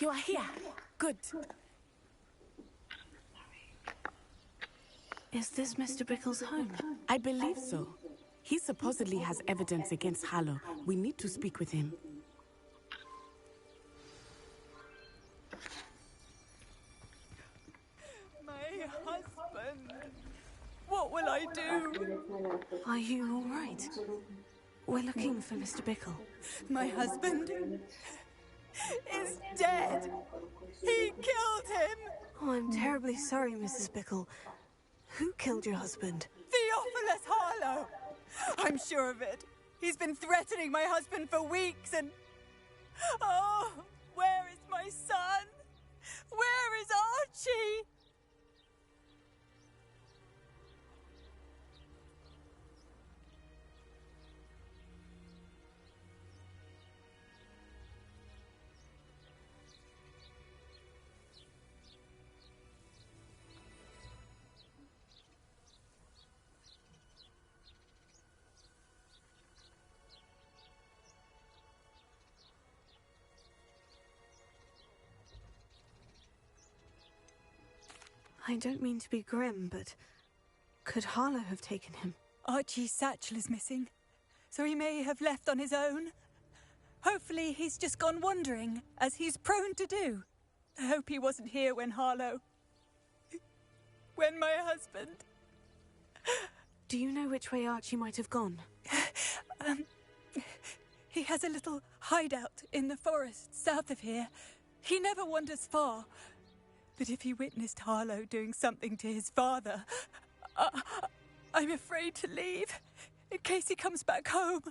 You are here. Good. Is this Mr. Bickle's home? I believe so. He supposedly has evidence against Harlow. We need to speak with him. My husband. What will I do? Are you all right? We're looking for Mr. Bickle. My husband is dead. He killed him. Oh, I'm terribly sorry, Mrs. Bickle. Who killed your husband? Theophilus Harlow. I'm sure of it. He's been threatening my husband for weeks and... Oh, where is my son? Where is Archie? I don't mean to be grim, but could Harlow have taken him? Archie's satchel is missing, so he may have left on his own. Hopefully he's just gone wandering, as he's prone to do. I hope he wasn't here when when my husband... Do you know which way Archie might have gone? He has a little hideout in the forest south of here. He never wanders far. But if he witnessed Harlow doing something to his father, I'm afraid to leave, in case he comes back home.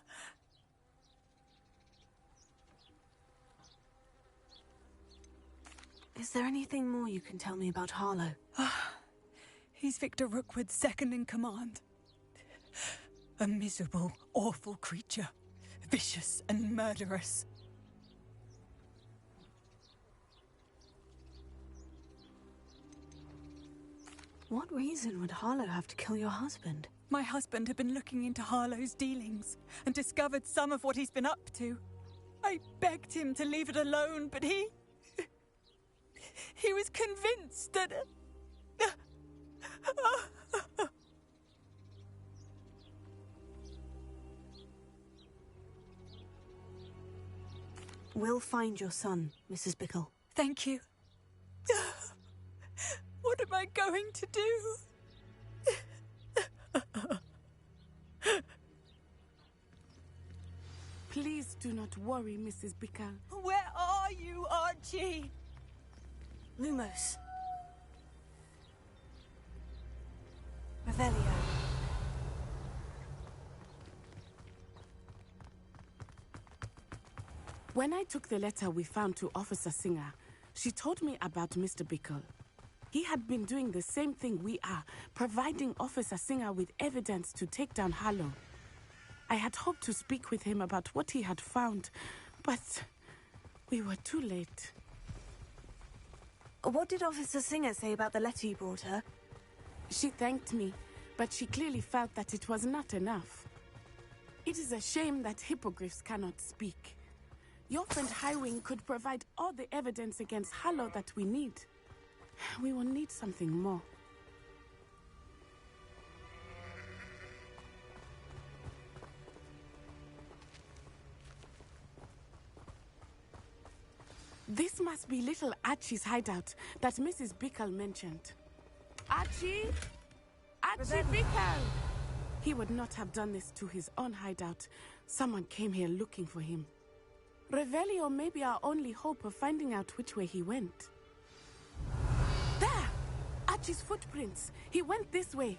Is there anything more you can tell me about Harlow? He's Victor Rookwood's second in command. A miserable, awful creature. Vicious and murderous. What reason would Harlow have to kill your husband? My husband had been looking into Harlow's dealings and discovered some of what he's been up to. I begged him to leave it alone, but he was convinced that... We'll find your son, Mrs. Bickle. Thank you. What am I going to do? Please do not worry, Mrs. Bickle. Where are you, Archie? Lumos. Revelio. When I took the letter we found to Officer Singer, she told me about Mr. Bickle. He had been doing the same thing we are, providing Officer Singer with evidence to take down Harlow. I had hoped to speak with him about what he had found, but we were too late. What did Officer Singer say about the letter you brought her? She thanked me, but she clearly felt that it was not enough. It is a shame that hippogriffs cannot speak. Your friend Highwing could provide all the evidence against Harlow that we need. We will need something more. This must be little Archie's hideout that Mrs. Bickle mentioned. Archie? Archie Bickle! He would not have done this to his own hideout. Someone came here looking for him. Revelio may be our only hope of finding out which way he went. There! Archie's footprints. He went this way.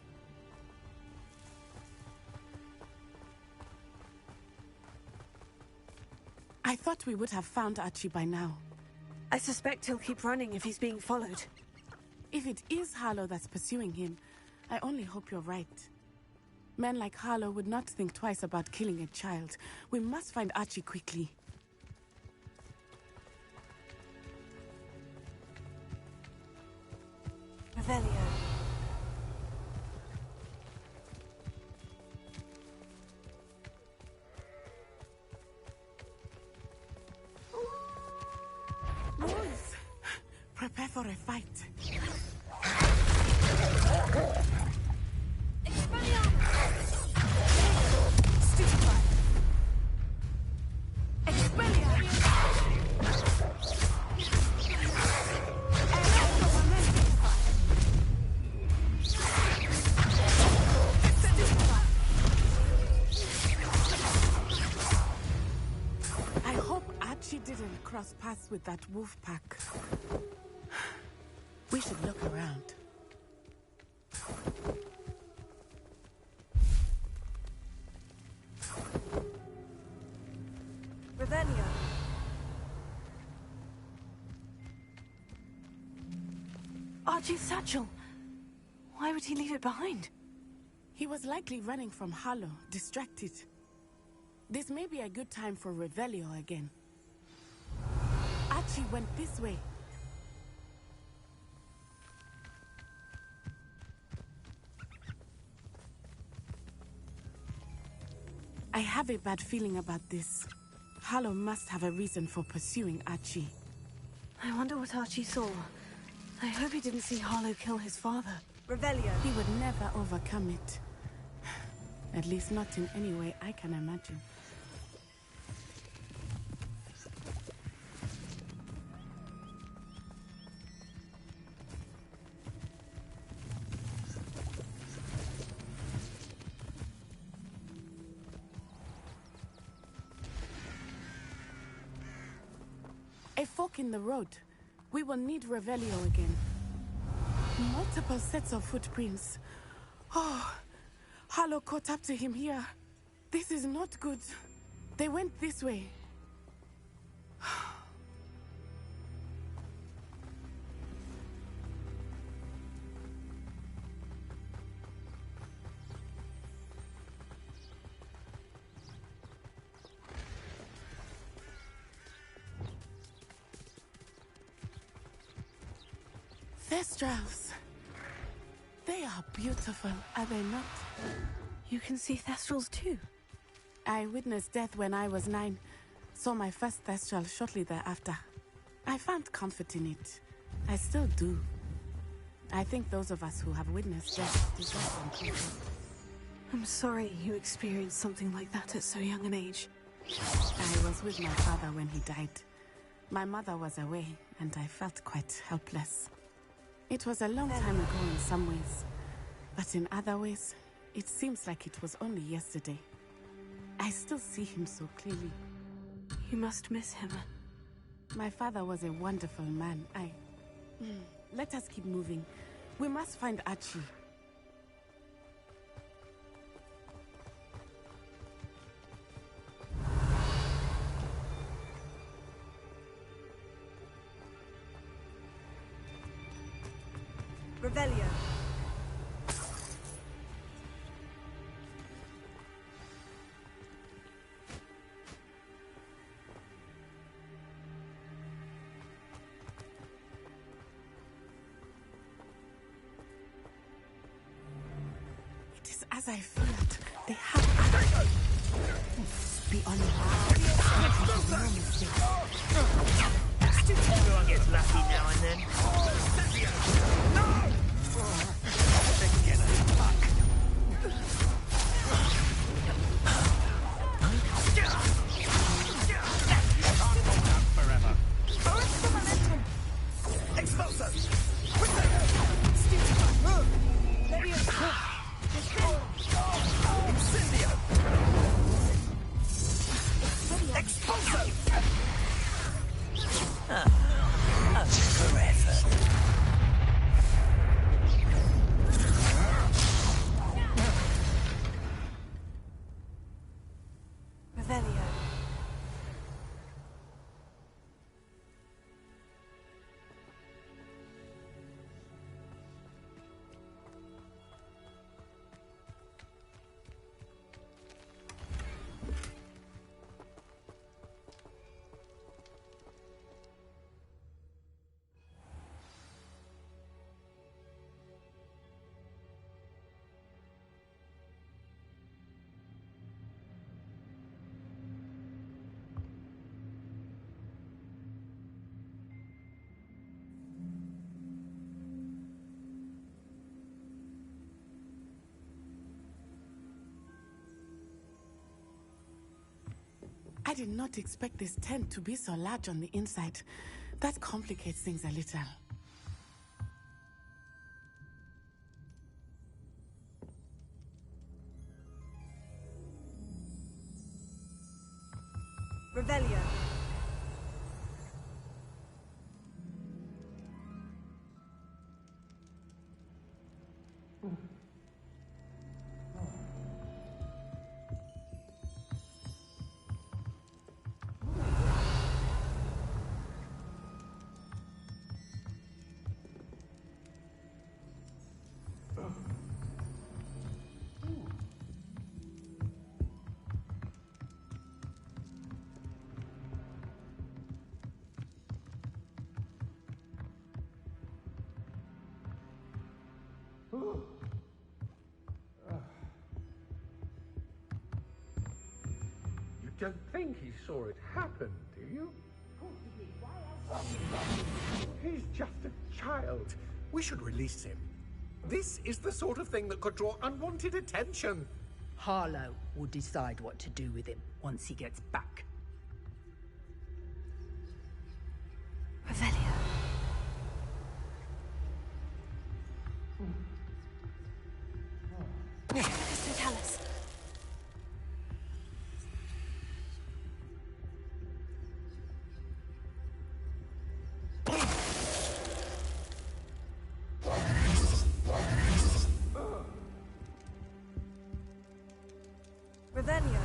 I thought we would have found Archie by now. I suspect he'll keep running if he's being followed. If it is Harlow that's pursuing him, I only hope you're right. Men like Harlow would not think twice about killing a child. We must find Archie quickly. Revelio. Wolves! for a fight. I hope Archie didn't cross paths with that wolf pack. We should look around. Revelio. Archie's satchel. Why would he leave it behind? He was likely running from Harlow, distracted. This may be a good time for Revelio again. Archie went this way. I have a bad feeling about this. Harlow must have a reason for pursuing Archie. I wonder what Archie saw. I hope he didn't see Harlow kill his father. Revelio. He would never overcome it. At least not in any way I can imagine. A fork in the road. We will need Revelio again. Multiple sets of footprints. Oh, Harlow caught up to him here. This is not good. They went this way. Thestrals. They are beautiful, are they not? You can see Thestrals too. I witnessed death when I was 9. Saw my first Thestral shortly thereafter. I found comfort in it. I still do. I think those of us who have witnessed death deserve some comfort. I'm sorry you experienced something like that at so young an age. I was with my father when he died. My mother was away, and I felt quite helpless. It was a long time ago in some ways, but in other ways, it seems like it was only yesterday. I still see him so clearly. You must miss him. My father was a wonderful man. Let us keep moving. We must find Archie. Revelio. It is as I feared. They have Archie. Beyond Everyone gets lucky now and then. No! Forever. I did not expect this tent to be so large on the inside. That complicates things a little. Revelio. You don't think he saw it happen, do you? He's just a child. We should release him. This is the sort of thing that could draw unwanted attention. Harlow will decide what to do with him once he gets back. Revelio. Totalis. Revelio.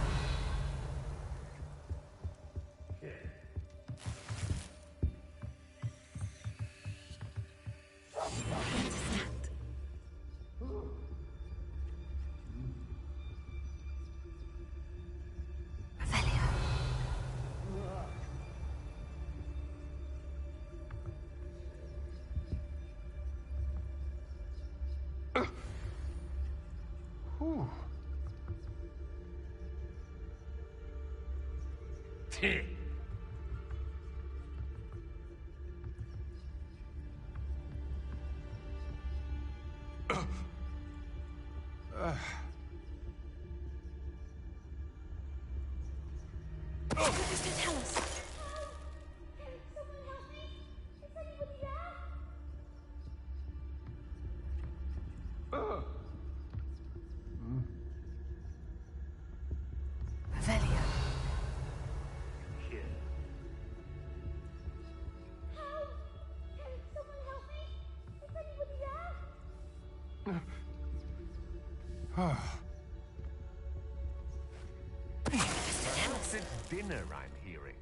Perhaps it's dinner I'm hearing.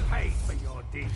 Pay for your deed.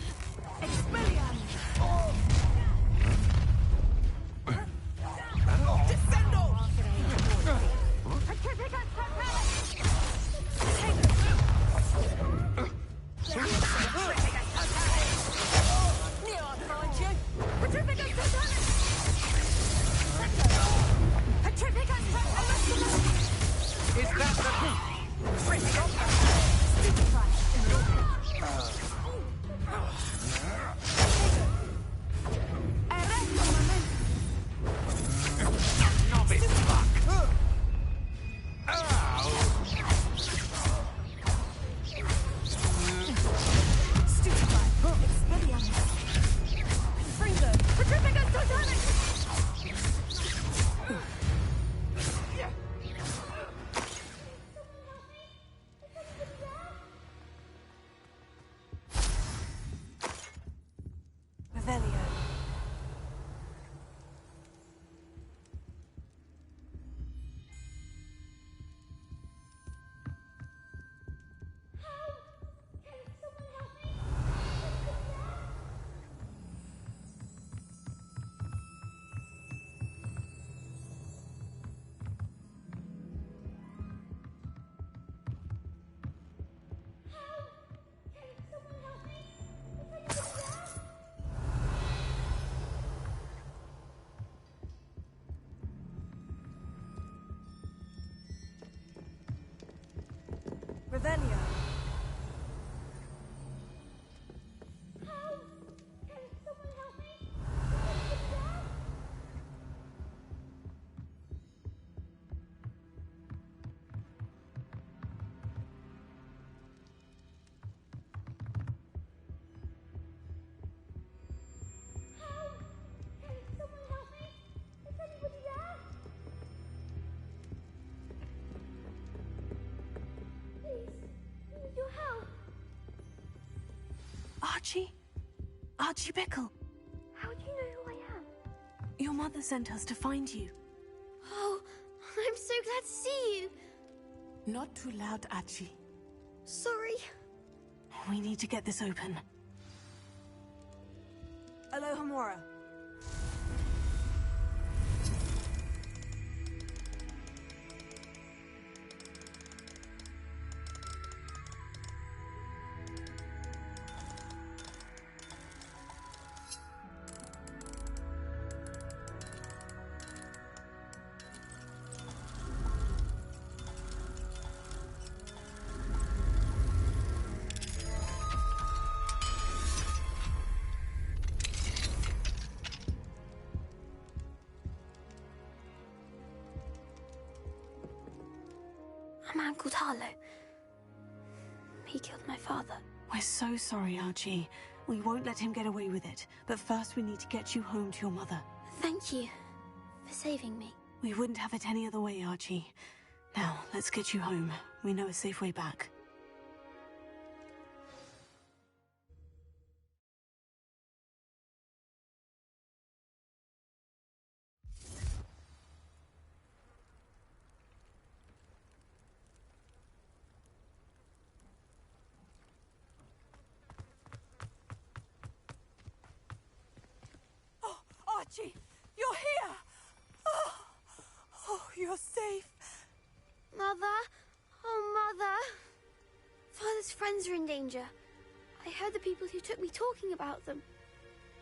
Revelio. Archie? Archie Bickle. How do you know who I am? Your mother sent us to find you. Oh, I'm so glad to see you. Not too loud, Archie. Sorry. We need to get this open. Alohomora. A man called Harlow. He killed my father. We're so sorry, Archie. We won't let him get away with it. But first we need to get you home to your mother. Thank you for saving me. We wouldn't have it any other way, Archie. Now, let's get you home. We know a safe way back. Archie, you're here! Oh, you're safe. Mother? Oh, Mother. Father's friends are in danger. I heard the people who took me talking about them.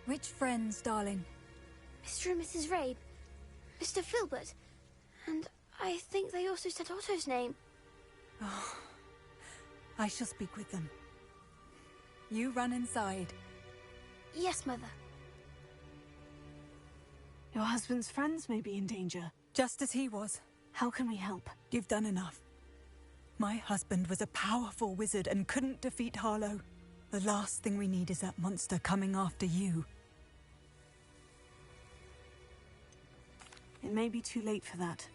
Which friends, darling? Mr. and Mrs. Rabe, Mr. Filbert, and I think they also said Otto's name. Oh, I shall speak with them. You run inside. Yes, Mother. Your husband's friends may be in danger. Just as he was. How can we help? You've done enough. My husband was a powerful wizard and couldn't defeat Harlow. The last thing we need is that monster coming after you. It may be too late for that.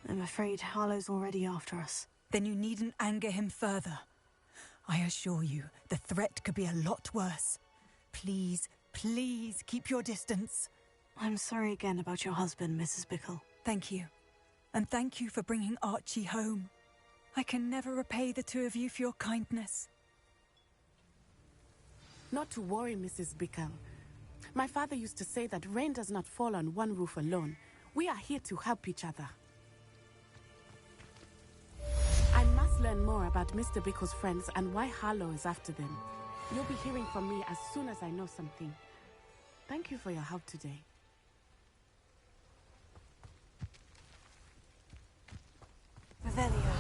I'm afraid Harlow's already after us. Then you needn't anger him further. I assure you, the threat could be a lot worse. Please, please keep your distance. I'm sorry again about your husband, Mrs. Bickle. Thank you. And thank you for bringing Archie home. I can never repay the two of you for your kindness. Not to worry, Mrs. Bickle. My father used to say that rain does not fall on one roof alone. We are here to help each other. I must learn more about Mr. Bickle's friends and why Harlow is after them. You'll be hearing from me as soon as I know something. Thank you for your help today. Revelio.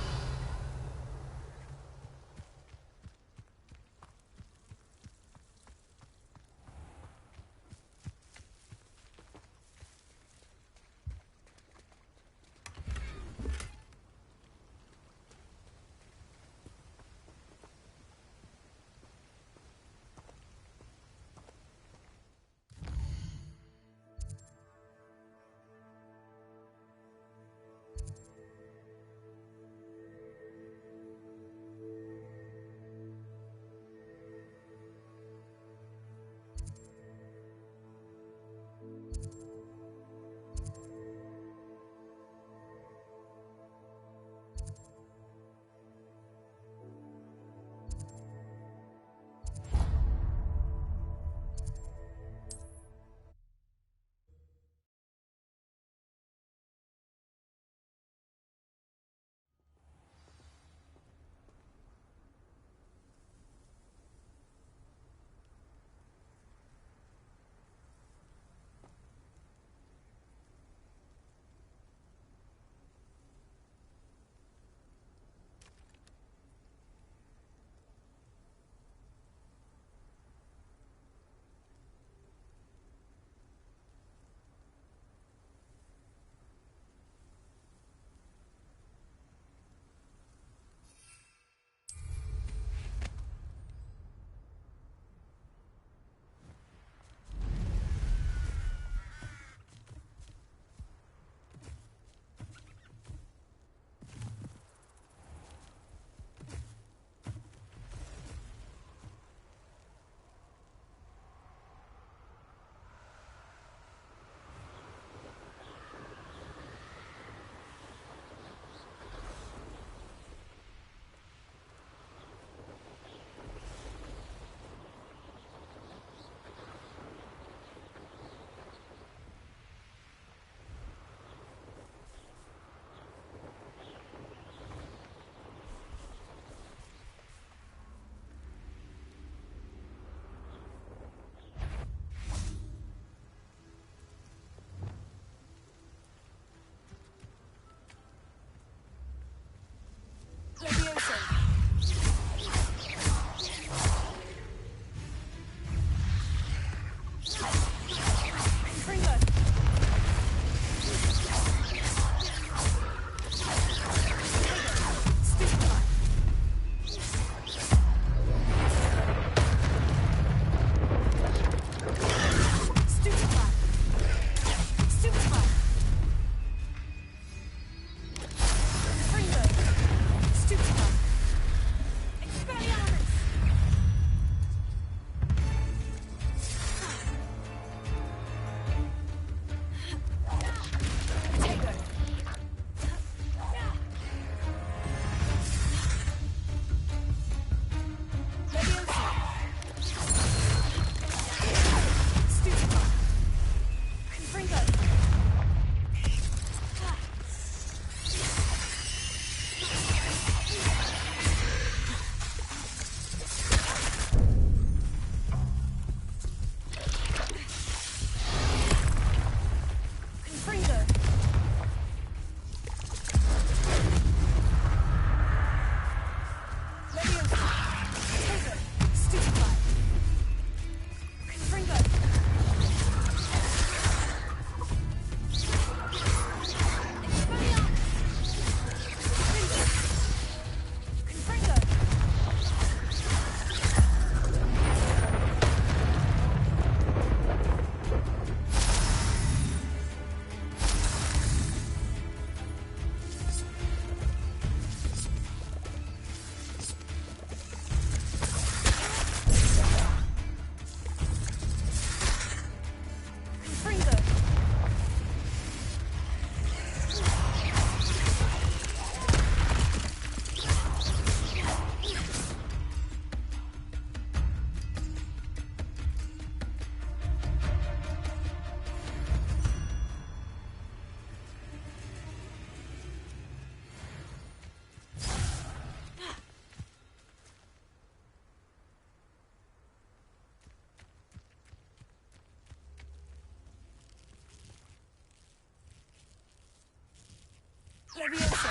Leviosa.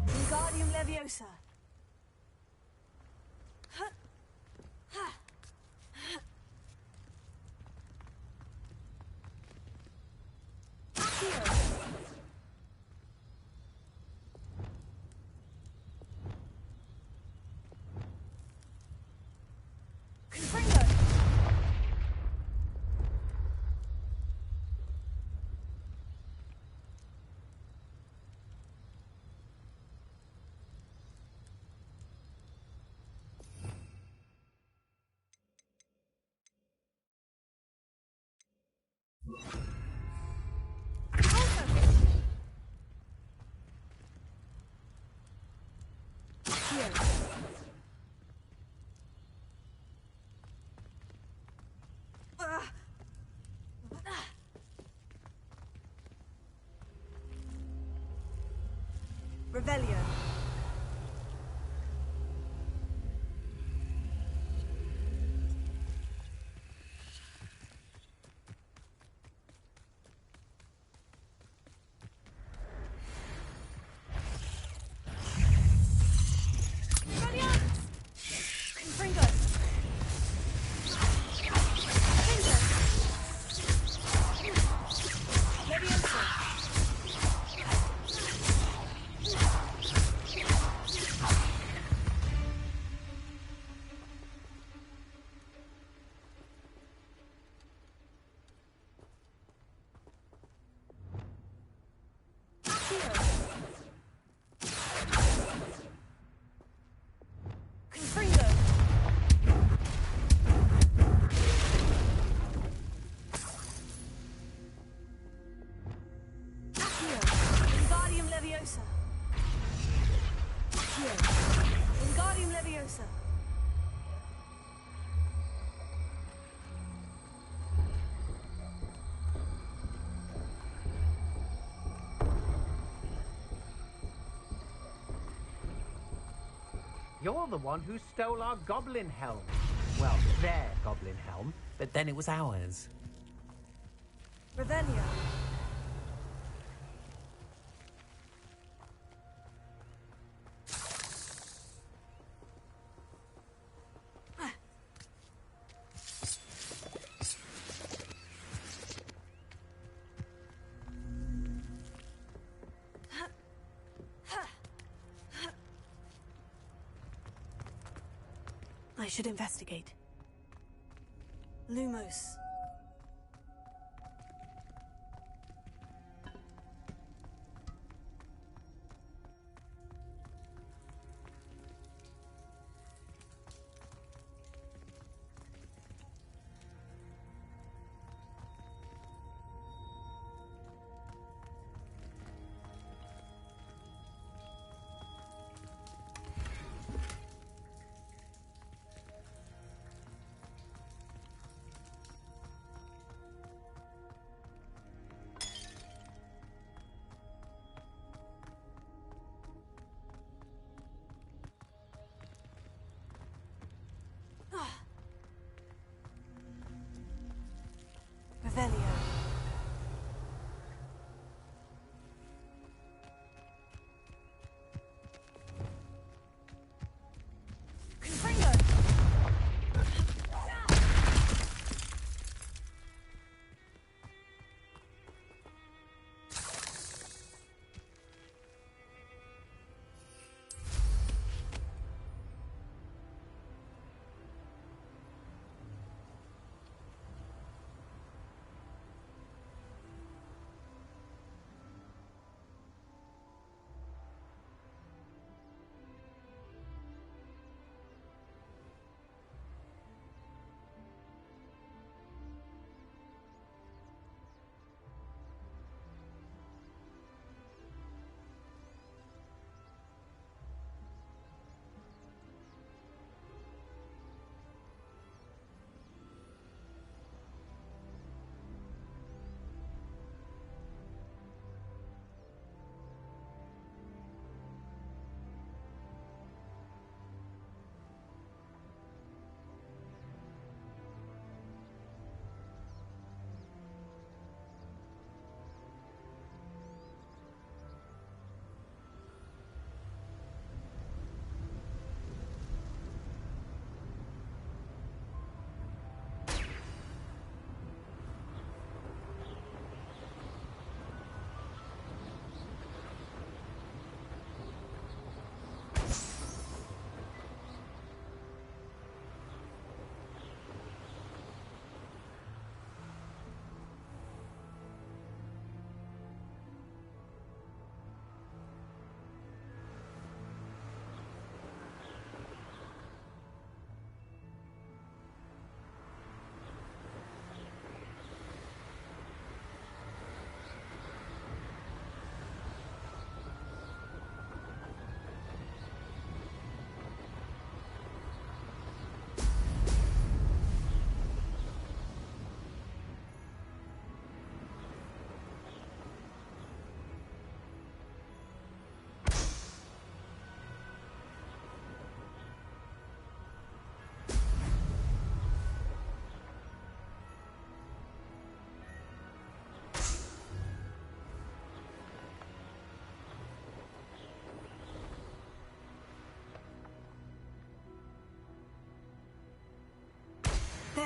Wingardium Leviosa. Revelio. Wingardium Leviosa. You're the one who stole our goblin helm. Well, their goblin helm, but then it was ours. Revelio. I should investigate. Lumos. Revelio. Confringo.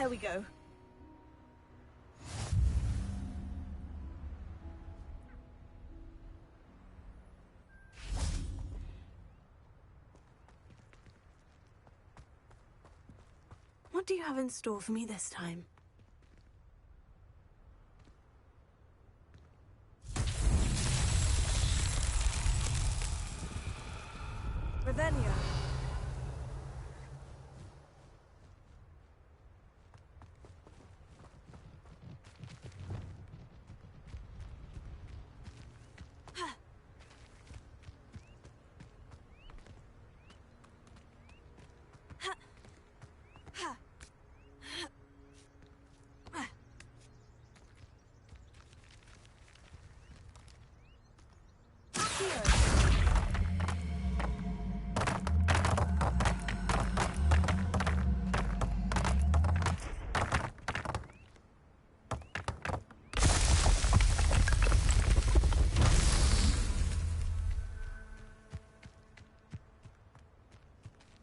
There we go. What do you have in store for me this time? Revelio.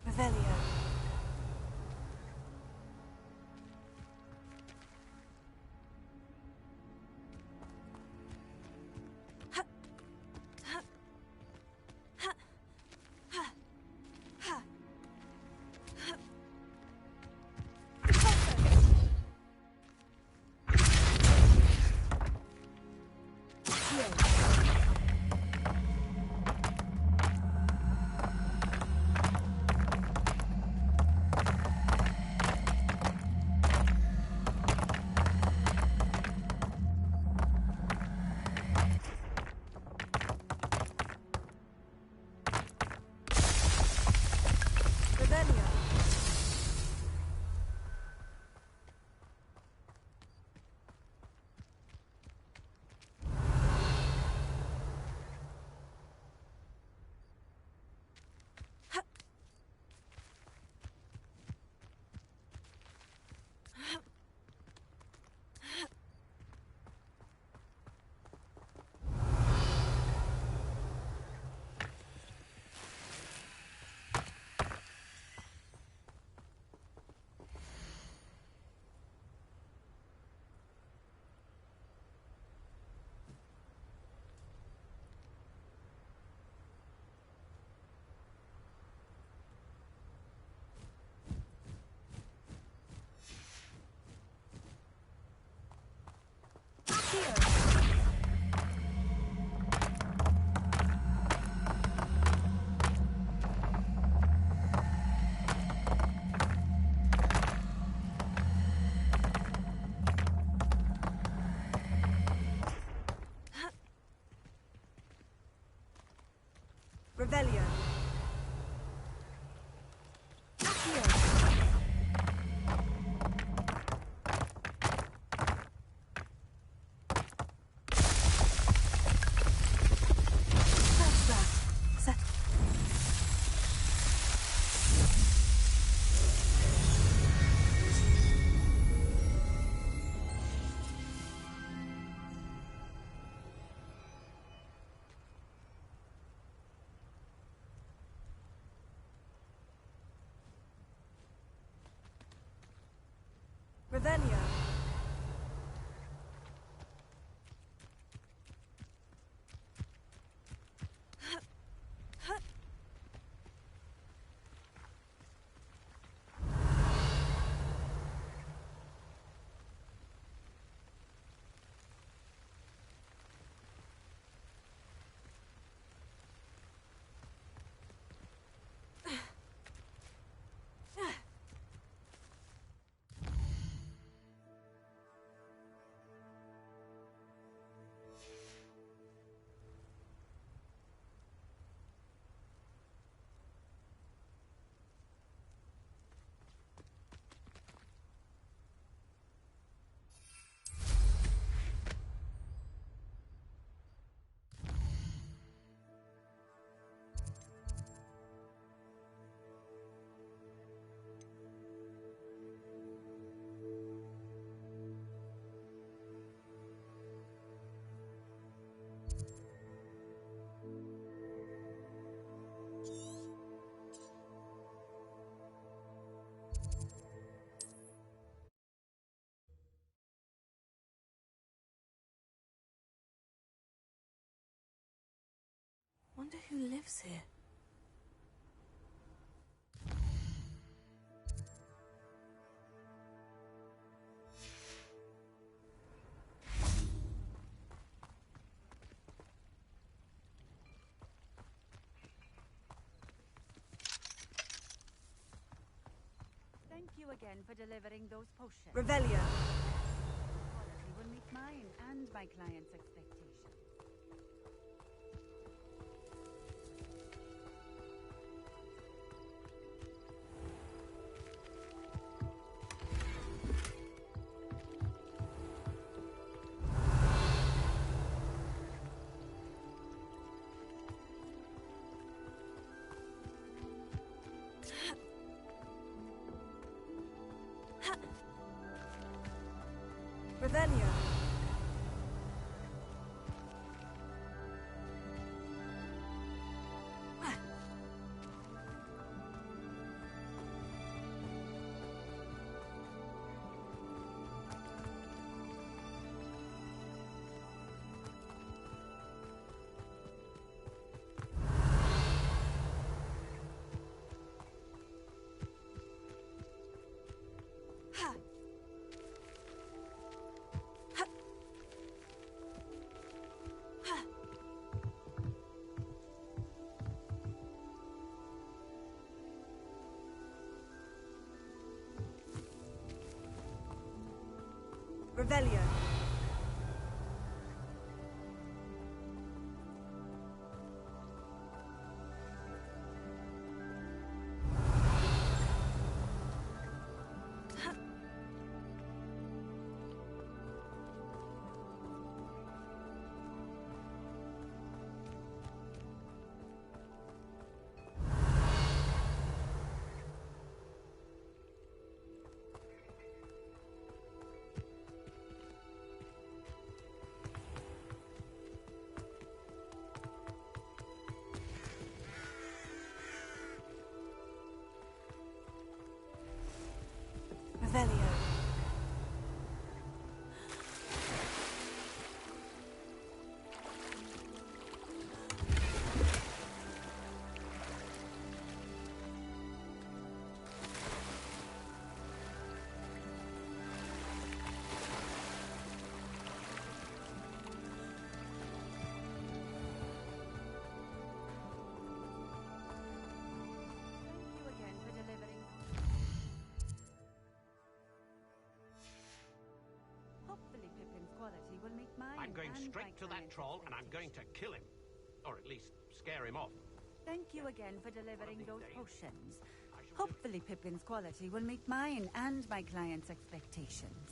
Revelio. Revelio. wonder who lives here. Thank you again for delivering those potions. Revelio. Quality will meet mine and my client's expectations. Revelio. Revelio. Revelio. Thank you again for delivering. Hopefully Pippin's quality will meet mine. I'm going and straight my to that client's troll and I'm going to kill him. Or at least scare him off. Thank you again for delivering those days, potions. I shall Hopefully Pippin's quality will meet mine and my client's expectations.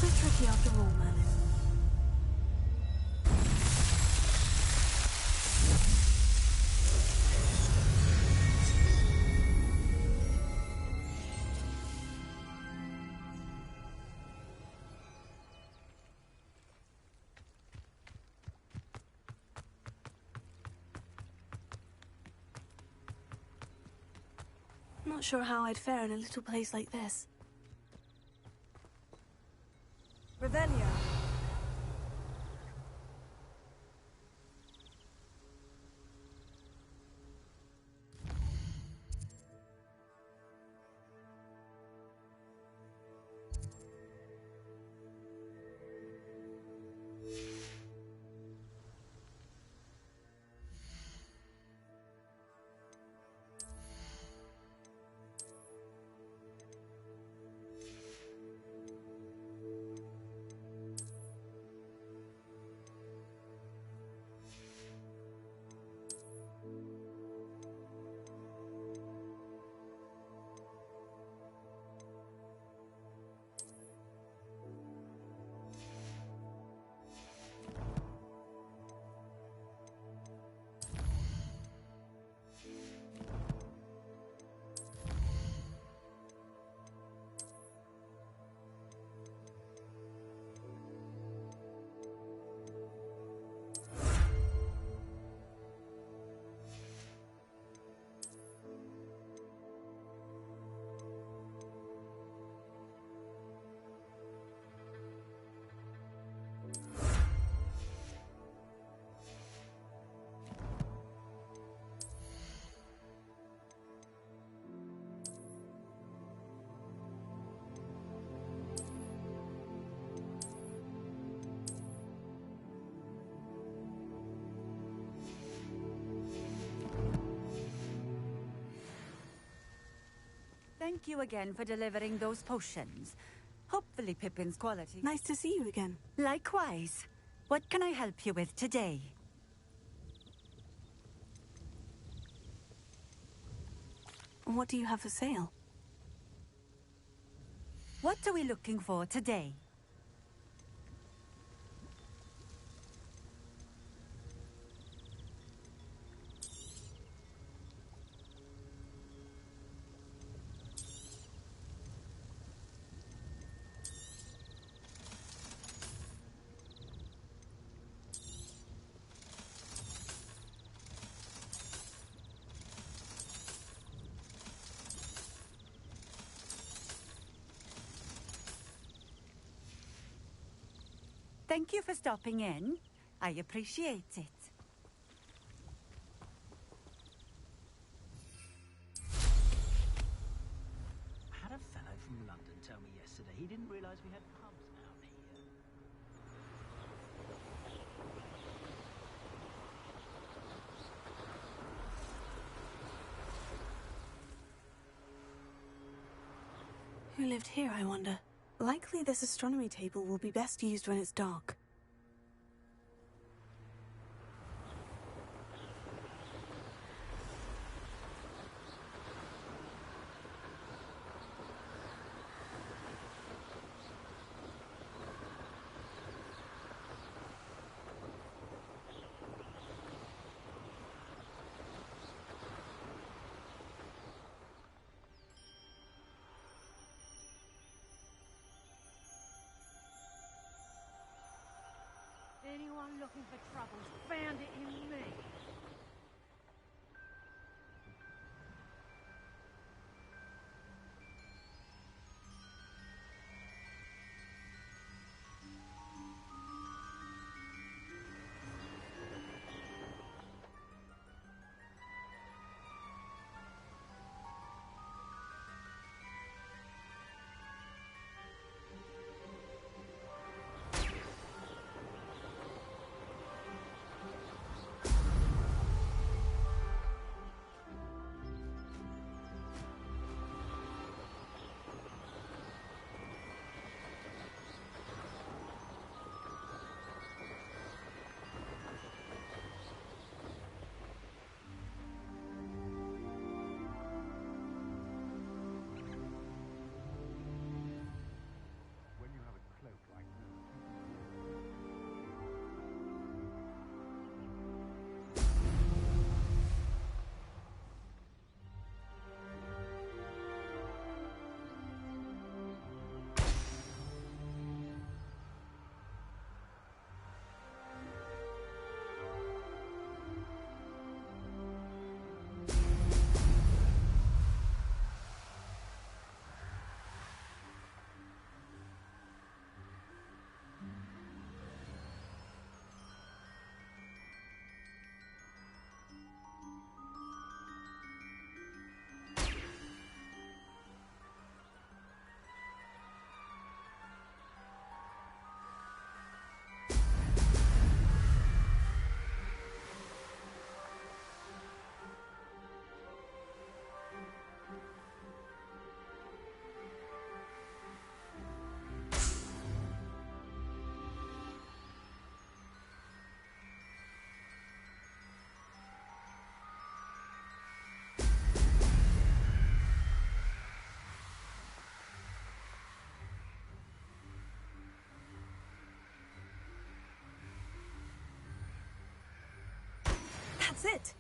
so tricky after all, Merlin. Not sure how I'd fare in a little place like this. Revelio. Thank you again for delivering those potions. Hopefully Pippin's quality... Nice to see you again. Likewise. What can I help you with today? What do you have for sale? What are we looking for today? Thank you for stopping in. I appreciate it. I had a fellow from London tell me yesterday he didn't realise we had pubs out here. Who lived here, I wonder? Likely this astronomy table will be best used when it's dark. Anyone looking for troubles found it in me. That's it.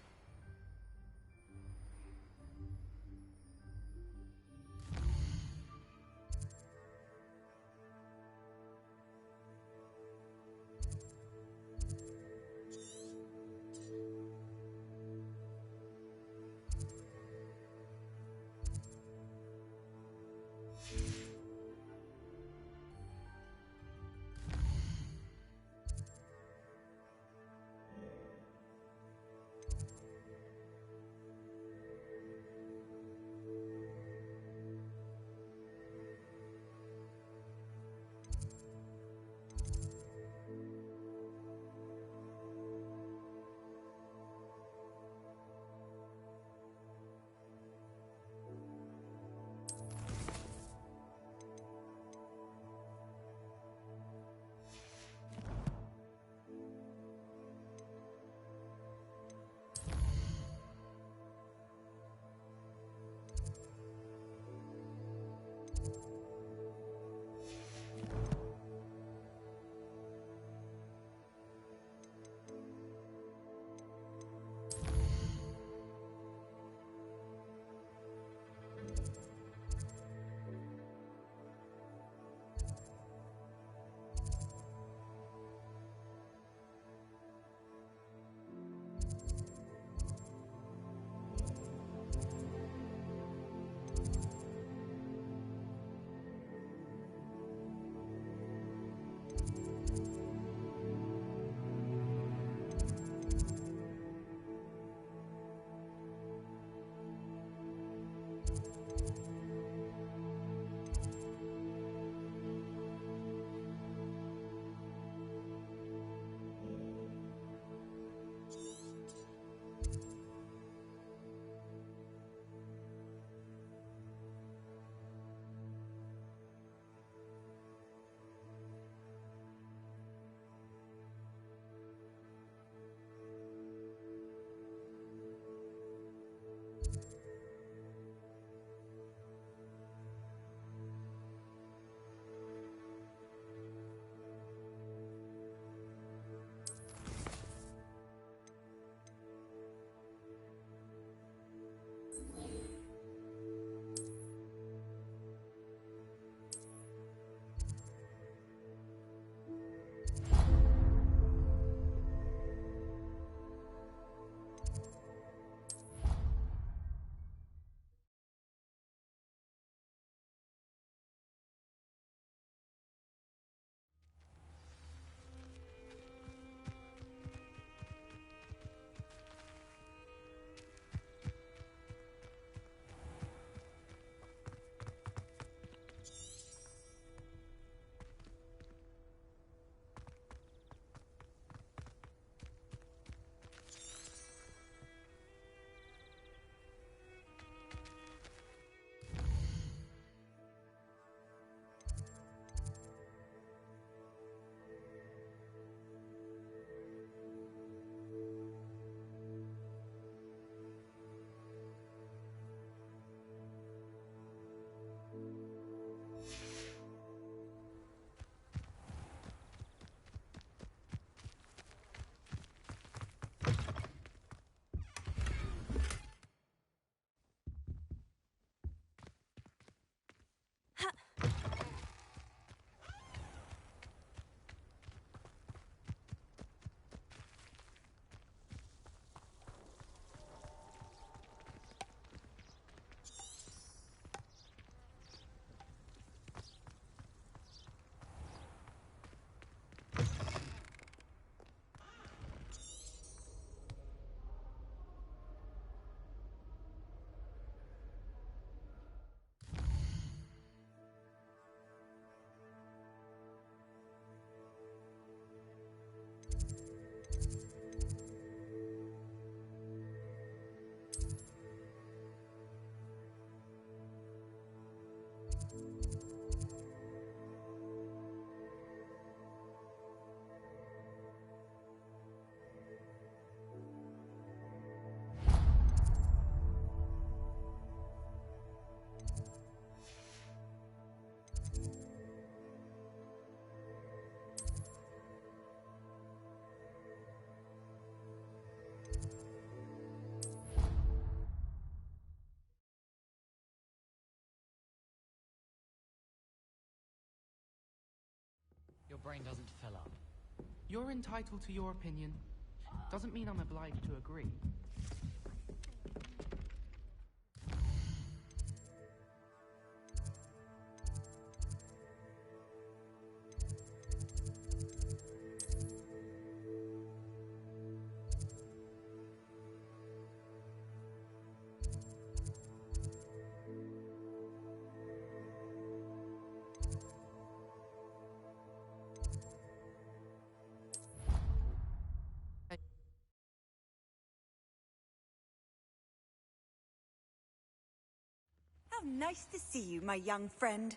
brain doesn't fill up. You're entitled to your opinion. Doesn't mean I'm obliged to agree. How nice to see you, my young friend.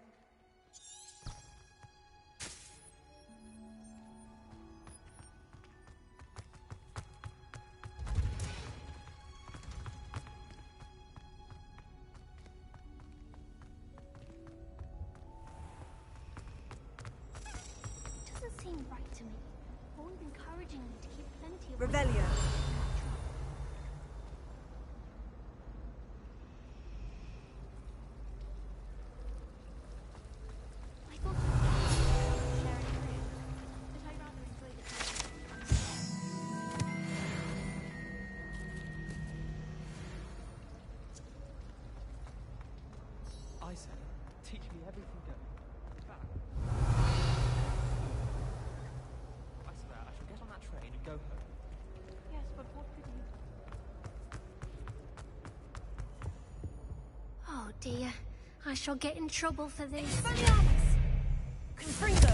Doesn't seem right to me. Always encouraging me to keep plenty of... Revelio. I said, teach me everything going. I swear, I shall get on that train and go home. Yes, but what could you... Oh dear. I shall get in trouble for this. Confringo!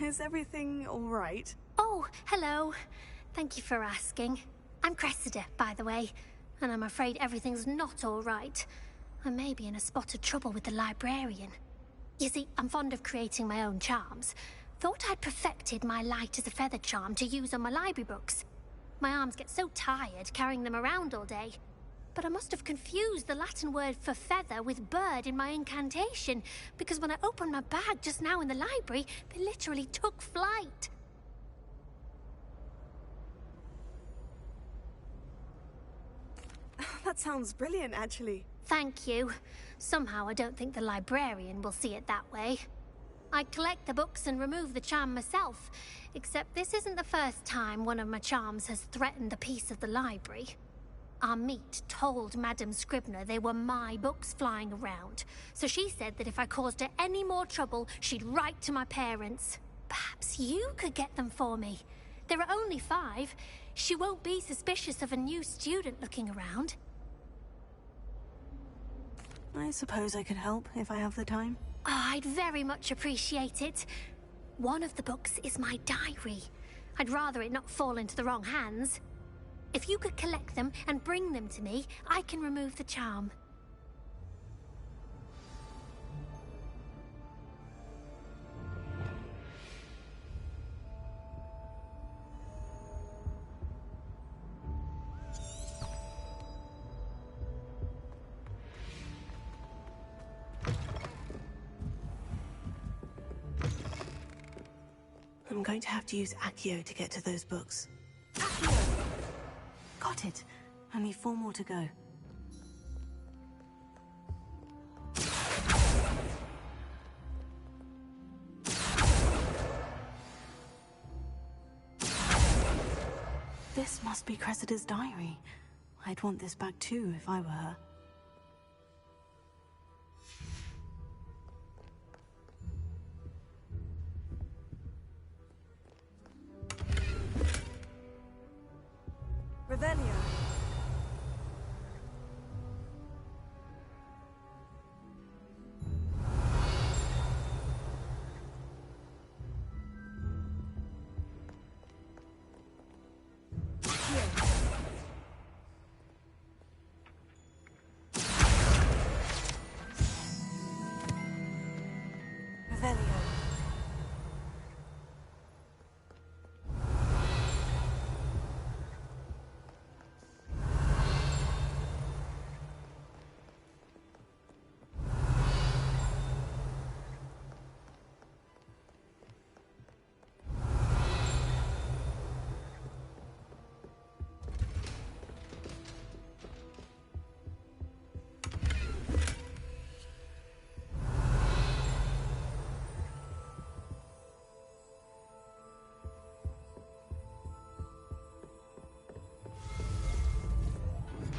Is everything all right? Oh, hello. Thank you for asking. I'm Cressida, by the way, and I'm afraid everything's not all right. I may be in a spot of trouble with the librarian. You see, I'm fond of creating my own charms. Thought I'd perfected my light as a feather charm to use on my library books. My arms get so tired carrying them around all day. But I must have confused the Latin word for feather with bird in my incantation, because when I opened my bag just now in the library, they literally took flight. That sounds brilliant, actually. Thank you. Somehow I don't think the librarian will see it that way. I collect the books and remove the charm myself, except this isn't the first time one of my charms has threatened the peace of the library. Our meet told Madame Scribner they were my books flying around, so she said that if I caused her any more trouble, she'd write to my parents. Perhaps you could get them for me. There are only 5. She won't be suspicious of a new student looking around. I suppose I could help if I have the time. Oh, I'd very much appreciate it. One of the books is my diary. I'd rather it not fall into the wrong hands. If you could collect them and bring them to me, I can remove the charm. I'm going to have to use Accio to get to those books. Got it. Only 4 more to go. This must be Cressida's diary. I'd want this back too if I were her. Revelio.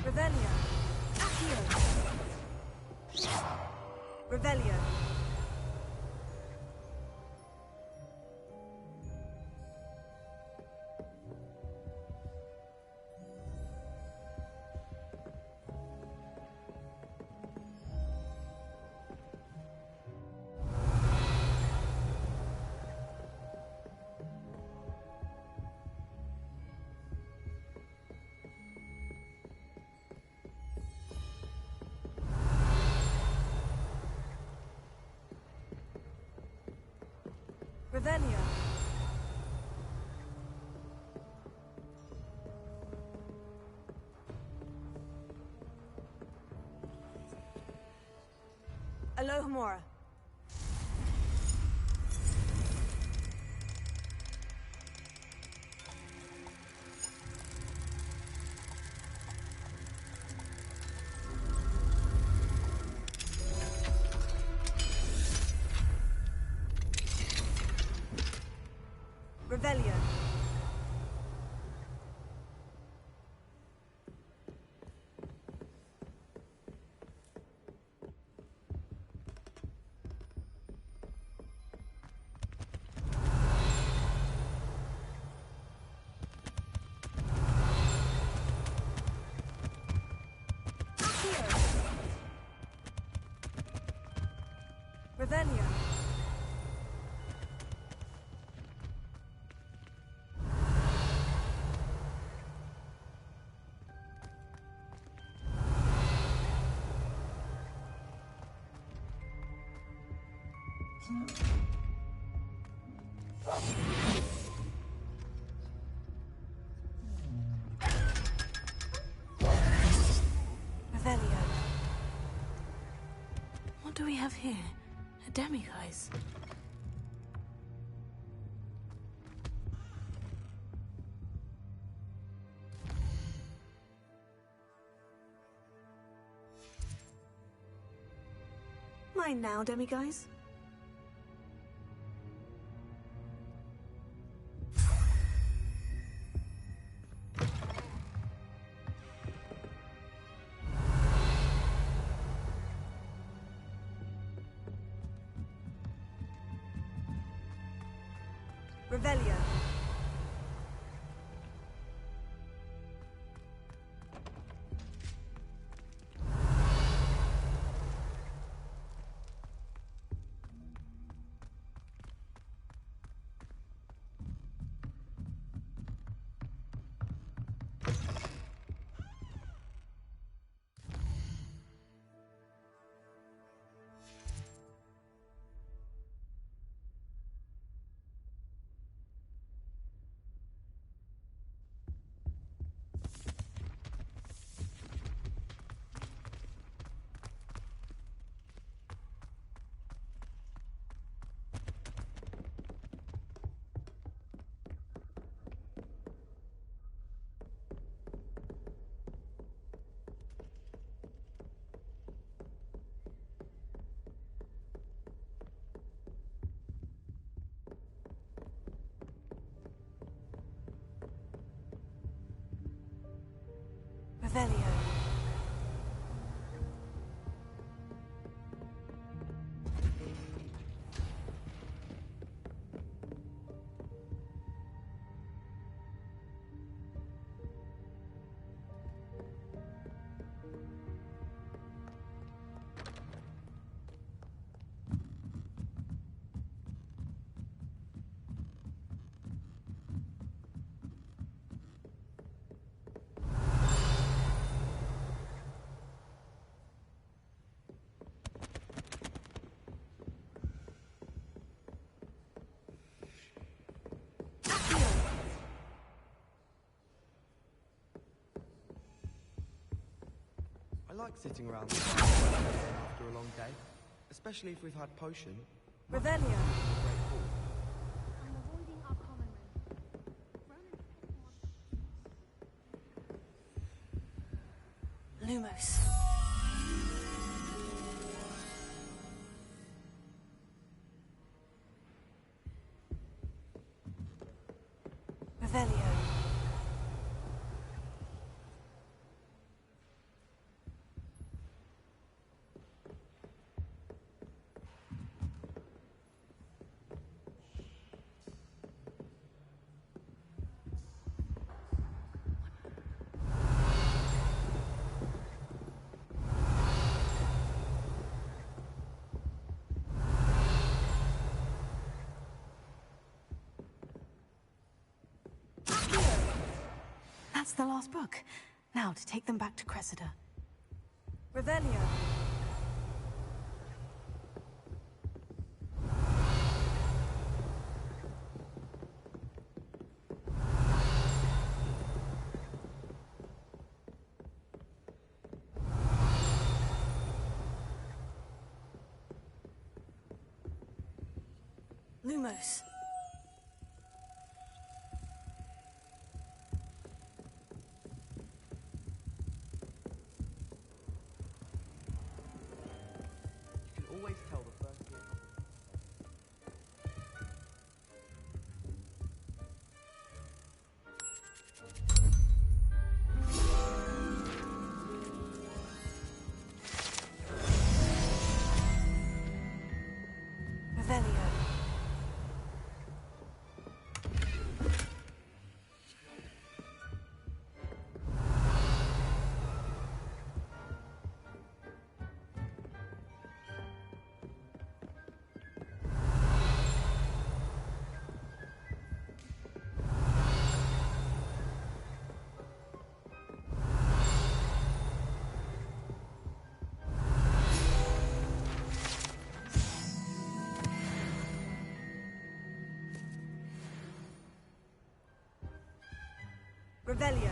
Revelio. Accio. Revelio. Revelio. Alohomora. Revelio. Revelio. Revelio. What do we have here? A demiguise. Mine now, demiguise. Revelio. Revelio. I like sitting around after a long day, especially if we've had potion. Revelio. I'm avoiding our common room. Lumos. Revelio. That's the last book. Now to take them back to Cressida. Revelio. Lumos. You can always tell the first year. Revelio. Revelio.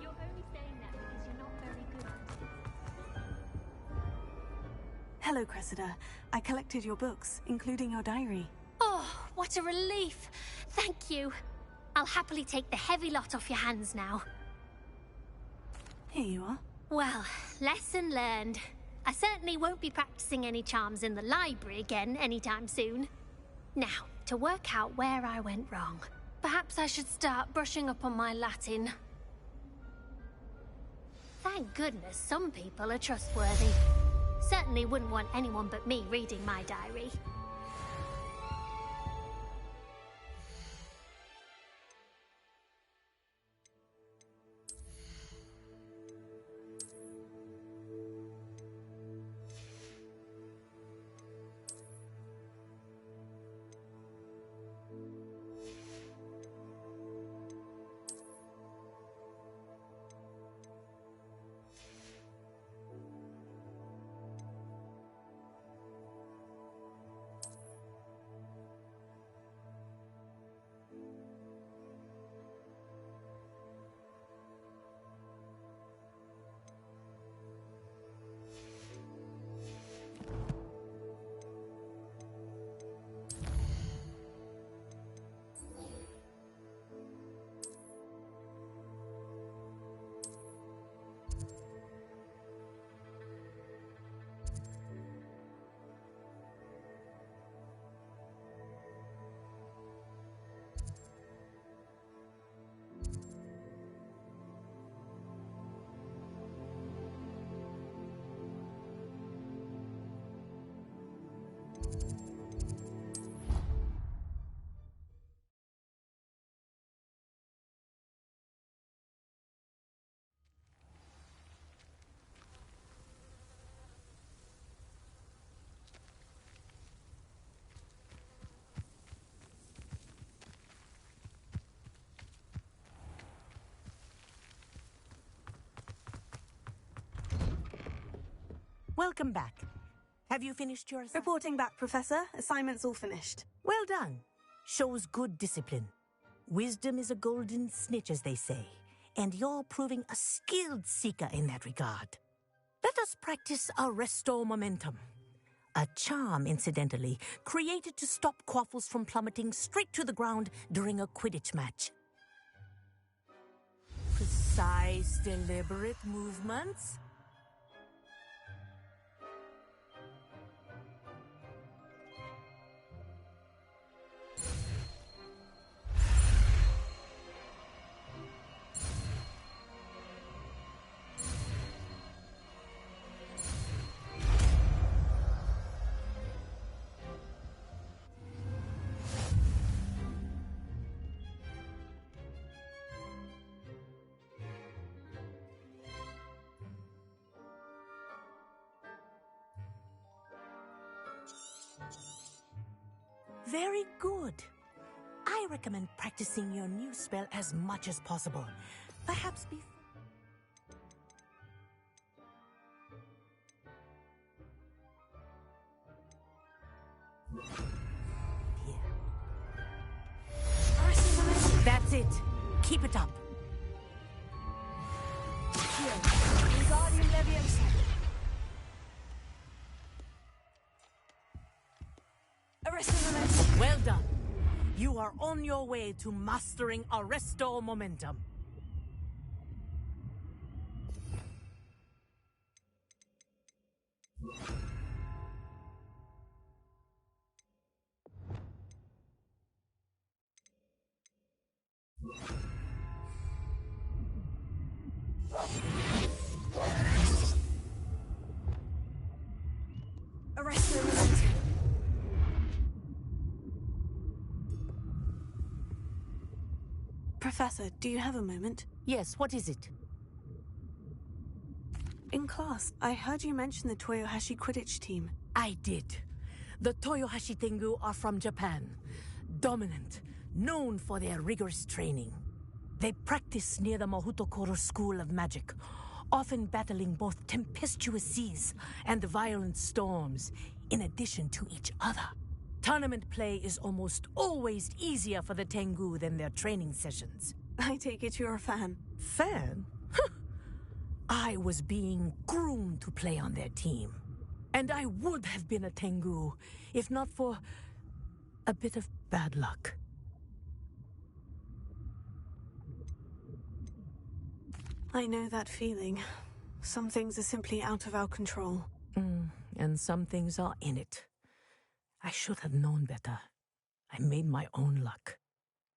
You're only saying that because you're not very good at it. Hello, Cressida. I collected your books, including your diary. Oh, what a relief. Thank you. I'll happily take the heavy lot off your hands now. Here you are. Well, lesson learned. I certainly won't be practicing any charms in the library again anytime soon. Now, to work out where I went wrong. Perhaps I should start brushing up on my Latin. Thank goodness some people are trustworthy. Certainly wouldn't want anyone but me reading my diary. Welcome back. Have you finished your assignment? Reporting back, Professor. Assignment's all finished. Well done. Shows good discipline. Wisdom is a golden snitch, as they say, and you're proving a skilled seeker in that regard. Let us practice our Restore Momentum. A charm, incidentally, created to stop Quaffles from plummeting straight to the ground during a Quidditch match. Precise, deliberate movements. Very good. I recommend practicing your new spell as much as possible. Perhaps before... That's it. Keep it up. Wingardium Leviosa. Arresto Momentum. Well done. You are on your way to mastering Arresto Momentum. Arresto Momentum. Professor, do you have a moment? Yes, what is it? In class, I heard you mention the Toyohashi Quidditch team. I did. The Toyohashi Tengu are from Japan. Dominant, known for their rigorous training. They practice near the Mahutokoro School of Magic, often battling both tempestuous seas and violent storms, in addition to each other. Tournament play is almost always easier for the Tengu than their training sessions. I take it you're a fan. Fan? I was being groomed to play on their team. And I would have been a Tengu, if not for a bit of bad luck. I know that feeling. Some things are simply out of our control. And some things are in it. I should have known better. I made my own luck.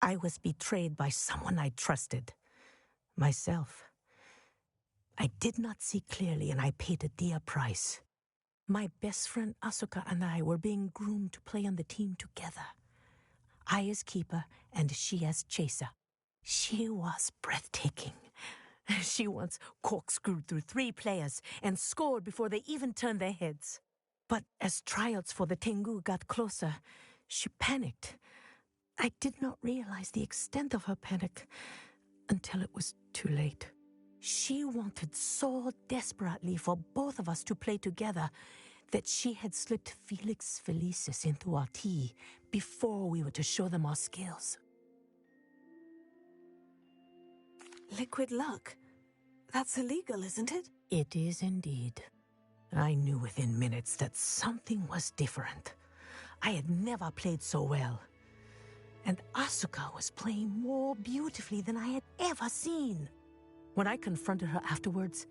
I was betrayed by someone I trusted. Myself. I did not see clearly, and I paid a dear price. My best friend Asuka and I were being groomed to play on the team together. I as keeper, and she as chaser. She was breathtaking. She once corkscrewed through 3 players and scored before they even turned their heads. But as tryouts for the Tengu got closer, she panicked. I did not realize the extent of her panic until it was too late. She wanted so desperately for both of us to play together that she had slipped Felix Felicis into our tea before we were to show them our skills. Liquid luck? That's illegal, isn't it? It is indeed. I knew within minutes that something was different. I had never played so well. And Asuka was playing more beautifully than I had ever seen. When I confronted her afterwards,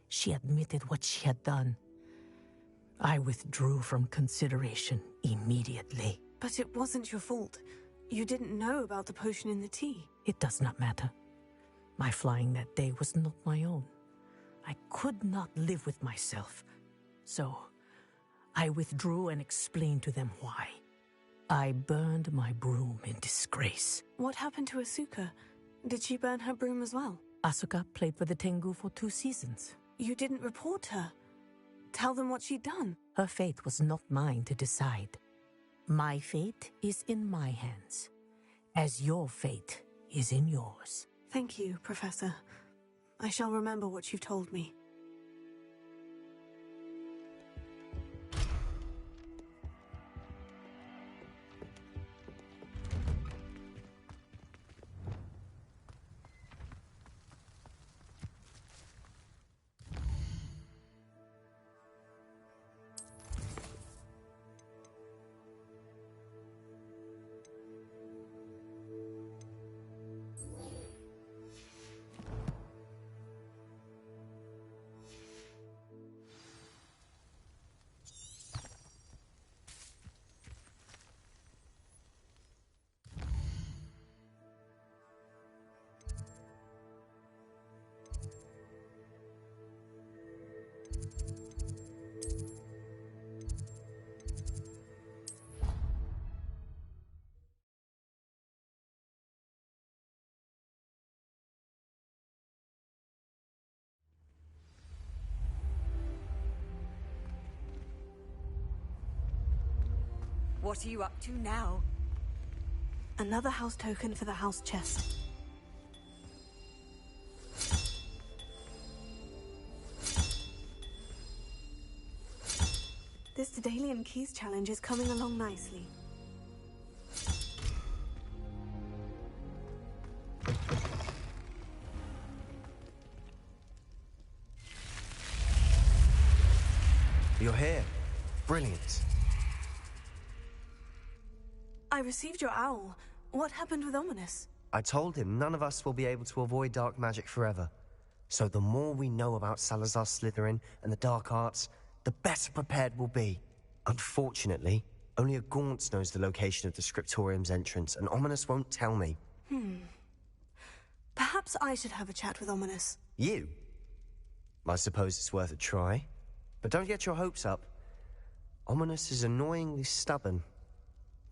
she admitted what she had done. I withdrew from consideration immediately. But it wasn't your fault. You didn't know about the potion in the tea. It does not matter. My flying that day was not my own. I could not live with myself. So, I withdrew and explained to them why. I burned my broom in disgrace. What happened to Asuka? Did she burn her broom as well? Asuka played for the Tengu for 2 seasons. You didn't report her. Tell them what she'd done. Her fate was not mine to decide. My fate is in my hands, as your fate is in yours. Thank you, Professor. I shall remember what you've told me. What are you up to now? Another house token for the house chest. This Daedalian Keys challenge is coming along nicely. You're here. Brilliant. I received your owl. What happened with Ominous? I told him none of us will be able to avoid dark magic forever. So the more we know about Salazar Slytherin and the dark arts, the better prepared we'll be. Unfortunately, only a Gaunt's knows the location of the Scriptorium's entrance, and Ominous won't tell me. Perhaps I should have a chat with Ominous. You? I suppose it's worth a try. But don't get your hopes up. Ominous is annoyingly stubborn.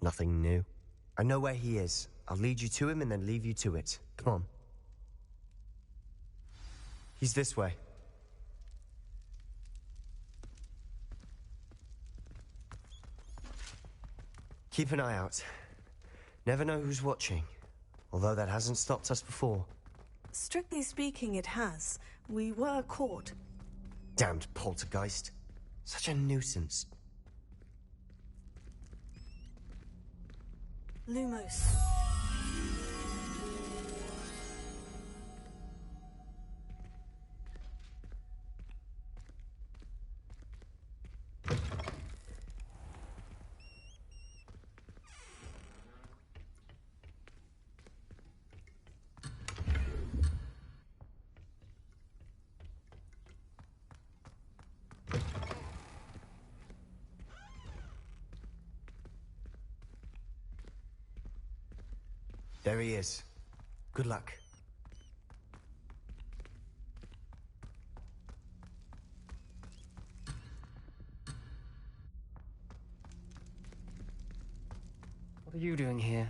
Nothing new. I know where he is. I'll lead you to him and then leave you to it. Come on. He's this way. Keep an eye out. Never know who's watching. Although that hasn't stopped us before. Strictly speaking, it has. We were caught. Damned poltergeist. Such a nuisance. Lumos. There he is. Good luck. What are you doing here?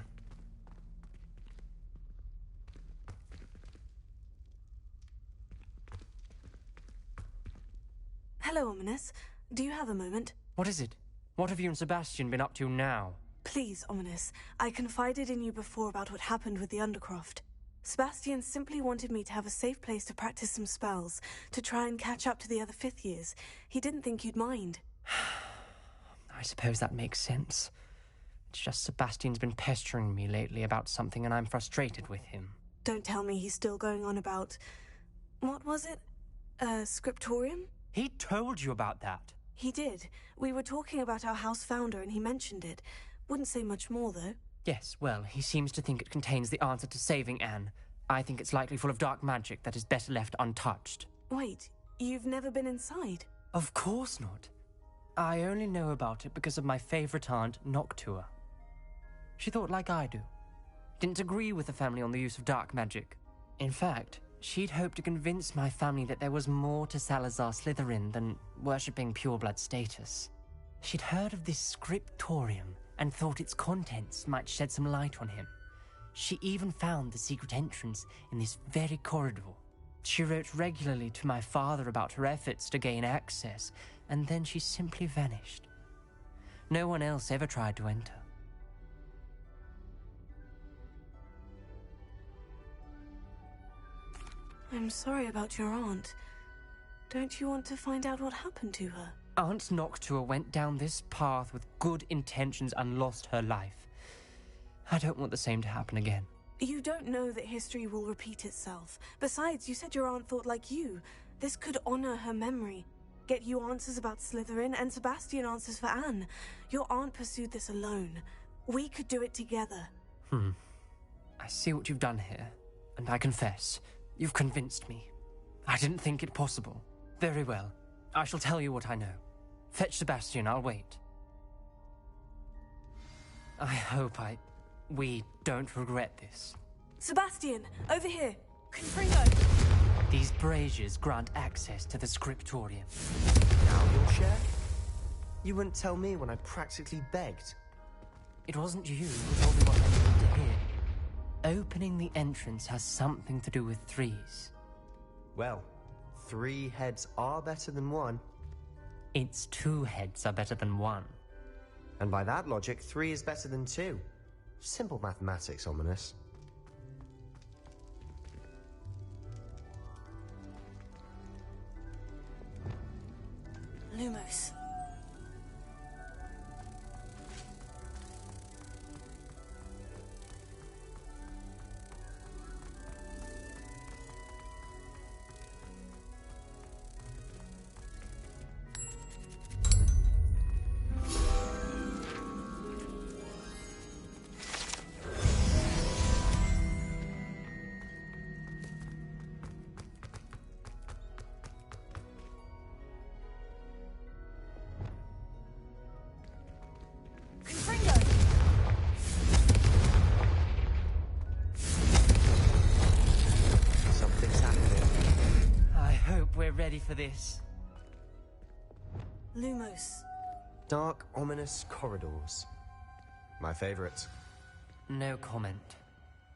Hello, Ominous. Do you have a moment? What is it? What have you and Sebastian been up to now? Please, Ominous. I confided in you before about what happened with the Undercroft. Sebastian simply wanted me to have a safe place to practice some spells, to try and catch up to the other fifth years. He didn't think you'd mind. I suppose that makes sense. It's just Sebastian's been pestering me lately about something and I'm frustrated with him. Don't tell me he's still going on about... What was it? Scriptorium? He told you about that? He did. We were talking about our house founder and he mentioned it. Wouldn't say much more, though. Yes, well, he seems to think it contains the answer to saving Anne. I think it's likely full of dark magic that is better left untouched. Wait, you've never been inside? Of course not. I only know about it because of my favourite aunt, Noctua. She thought like I do. Didn't agree with the family on the use of dark magic. In fact, she'd hoped to convince my family that there was more to Salazar Slytherin than worshipping pureblood status. She'd heard of this scriptorium and thought its contents might shed some light on him. She even found the secret entrance in this very corridor. She wrote regularly to my father about her efforts to gain access, and then she simply vanished. No one else ever tried to enter. I'm sorry about your aunt. Don't you want to find out what happened to her? Aunt Noctua went down this path with good intentions and lost her life. I don't want the same to happen again. You don't know that history will repeat itself. Besides, you said your aunt thought like you. This could honor her memory. Get you answers about Slytherin and Sebastian answers for Anne. Your aunt pursued this alone. We could do it together. I see what you've done here, and I confess, you've convinced me. I didn't think it possible. Very well. I shall tell you what I know. Fetch Sebastian, I'll wait. I hope we don't regret this. Sebastian, over here. Confringo. These braziers grant access to the scriptorium. Now you'll share? You wouldn't tell me when I practically begged. It wasn't you who told me what I needed to hear. Opening the entrance has something to do with threes. Well, 3 heads are better than 1. It's 2 heads are better than 1. And by that logic, 3 is better than 2. Simple mathematics, Ominous. Lumos. Something's happening. I hope we're ready for this. Lumos. Dark, ominous corridors. My favorite. No comment.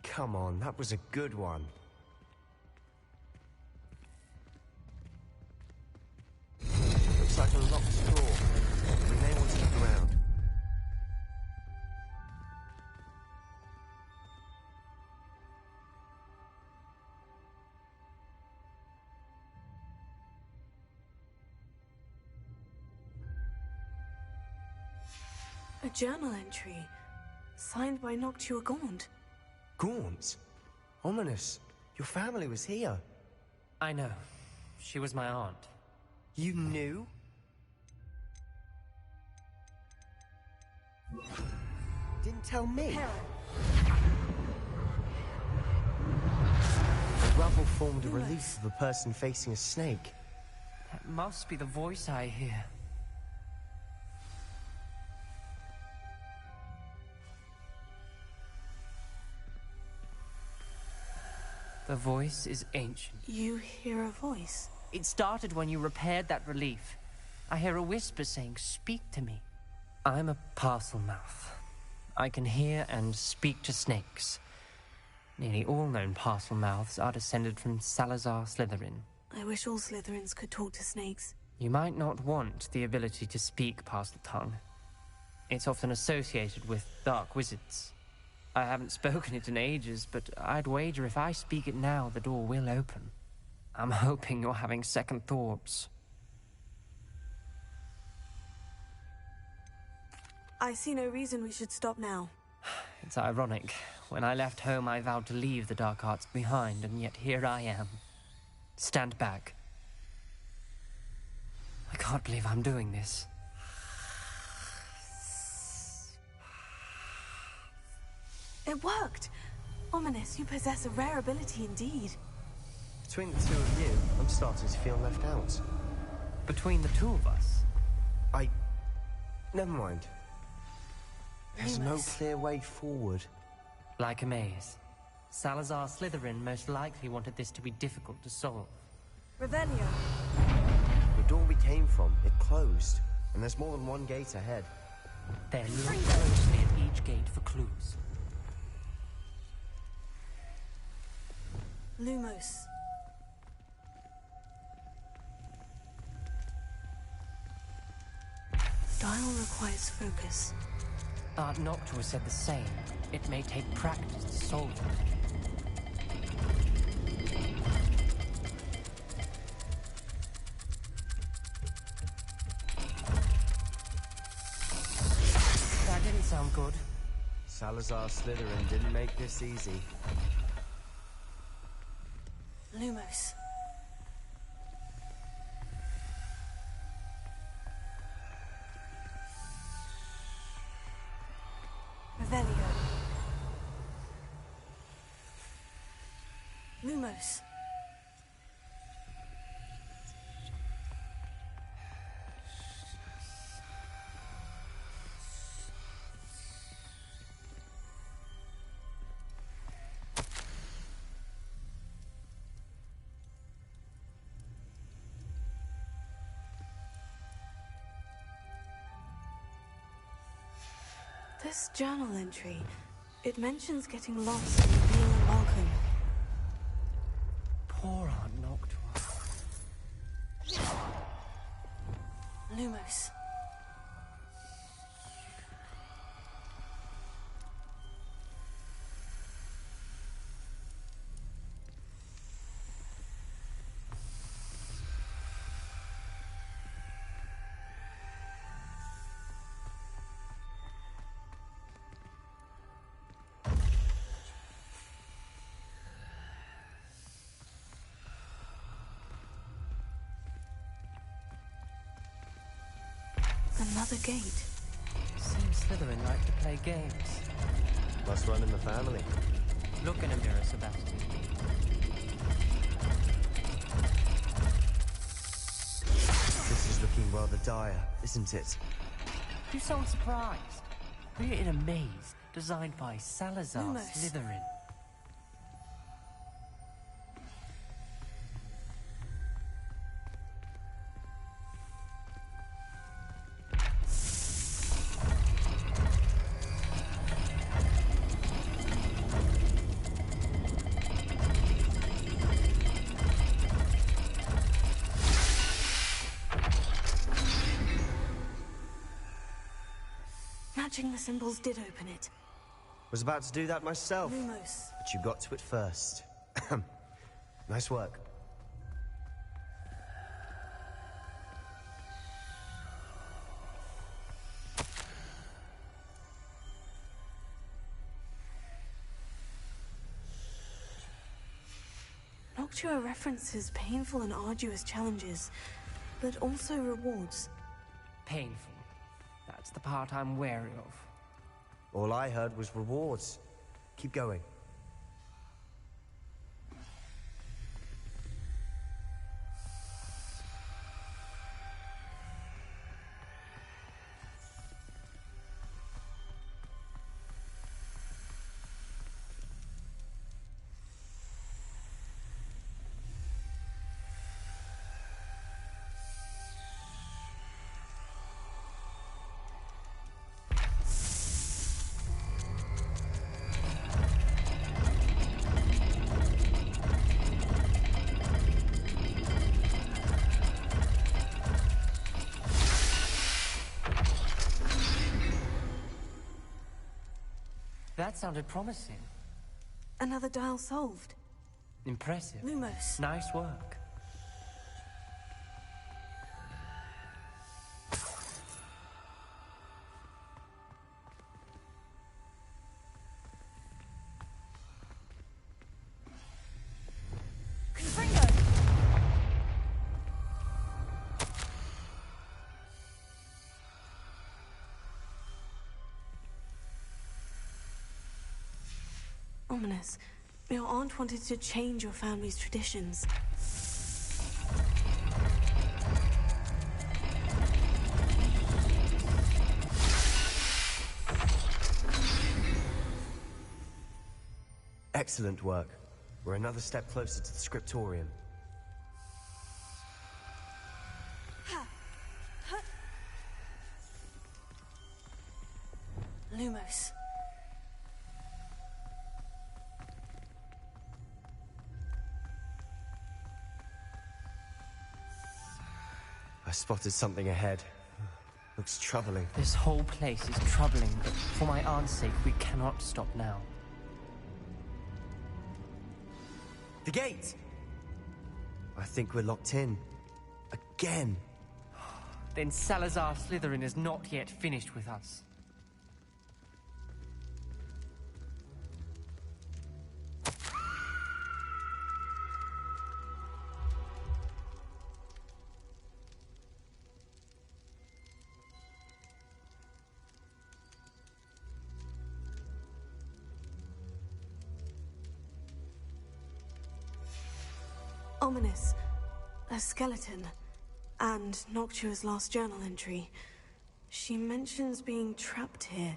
Come on, that was a good one. Looks like a locked door. We may want to look around. A journal entry. Signed by Noctua Gaunt. Gaunt? Ominous. Your family was here. I know. She was my aunt. You knew? Didn't tell me. The rubble formed a relief of a person facing a snake. That must be the voice I hear. The voice is ancient. You hear a voice? It started when you repaired that relief. I hear a whisper saying, "Speak to me." I'm a parcel mouth. I can hear and speak to snakes. Nearly all known parcel mouths are descended from Salazar Slytherin. I wish all Slytherins could talk to snakes. You might not want the ability to speak parcel tongue. It's often associated with dark wizards. I haven't spoken it in ages, but I'd wager if I speak it now, the door will open. I'm hoping you're having second thoughts. I see no reason we should stop now. It's ironic. When I left home, I vowed to leave the dark arts behind, and yet here I am. Stand back. I can't believe I'm doing this. It worked! Ominous, you possess a rare ability indeed. Between the two of you, I'm starting to feel left out. Between the two of us? Never mind. There's no clear way forward. Like a maze. Salazar Slytherin most likely wanted this to be difficult to solve. Revelio. The door we came from, it closed. And there's more than one gate ahead. Then look closely at each gate for clues. Lumos. Dial requires focus. Aunt Noctua said the same. It may take practice to solve it. That didn't sound good. Salazar Slytherin didn't make this easy. Lumos. Revelio. Lumos. This journal entry, it mentions getting lost and being unwelcome. Poor Aunt Noctua. Lumos. Another gate. Seems Slytherin like to play games. Must run in the family. Look in a mirror, Sebastian. This is looking rather dire, isn't it? You sound surprised. We're in a maze designed by Salazar Lumos. Slytherin. Matching the symbols did open it. Was about to do that myself. Lumos. But you got to it first. Nice work. Noctua references painful and arduous challenges, but also rewards. Painful. That's the part I'm wary of. All I heard was rewards. Keep going. That sounded promising. Another dial solved. Impressive. Lumos. Nice work. Ominous. Your aunt wanted to change your family's traditions. Excellent work. We're another step closer to the scriptorium. Lumos. I spotted something ahead. Looks troubling. This whole place is troubling, but for my aunt's sake, we cannot stop now. The gate! I think we're locked in. Again. Then Salazar Slytherin is not yet finished with us. Ominous. A skeleton. And Noctua's last journal entry. She mentions being trapped here,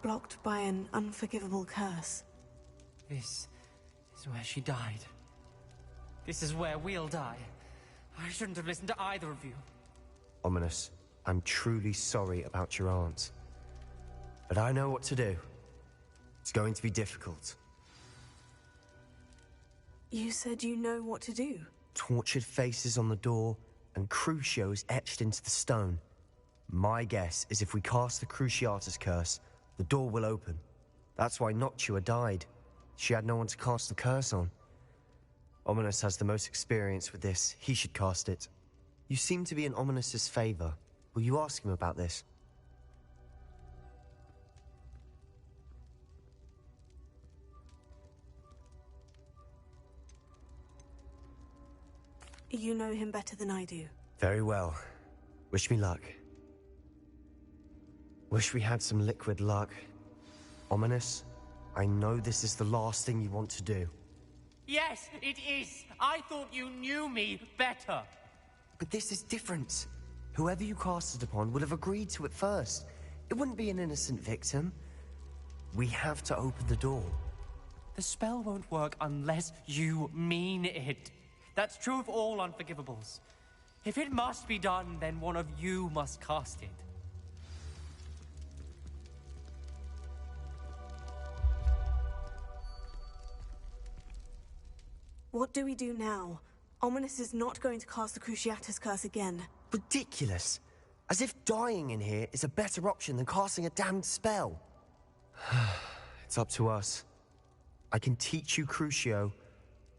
blocked by an unforgivable curse. This is where she died. This is where we'll die. I shouldn't have listened to either of you. Ominous, I'm truly sorry about your aunt. But I know what to do. It's going to be difficult. You said you know what to do. Tortured faces on the door and Crucios etched into the stone. My guess is if we cast the Cruciatus curse, the door will open. That's why Noctua died. She had no one to cast the curse on. Ominous has the most experience with this. He should cast it. You seem to be in Ominous's favor. Will you ask him about this? You know him better than I do. Very well. Wish me luck. Wish we had some liquid luck. Ominous, I know this is the last thing you want to do. Yes, it is. I thought you knew me better. But this is different. Whoever you cast it upon would have agreed to it first. It wouldn't be an innocent victim. We have to open the door. The spell won't work unless you mean it. That's true of all unforgivables. If it must be done, then one of you must cast it. What do we do now? Ominous is not going to cast the Cruciatus Curse again. Ridiculous. As if dying in here is a better option than casting a damned spell. It's up to us. I can teach you Crucio,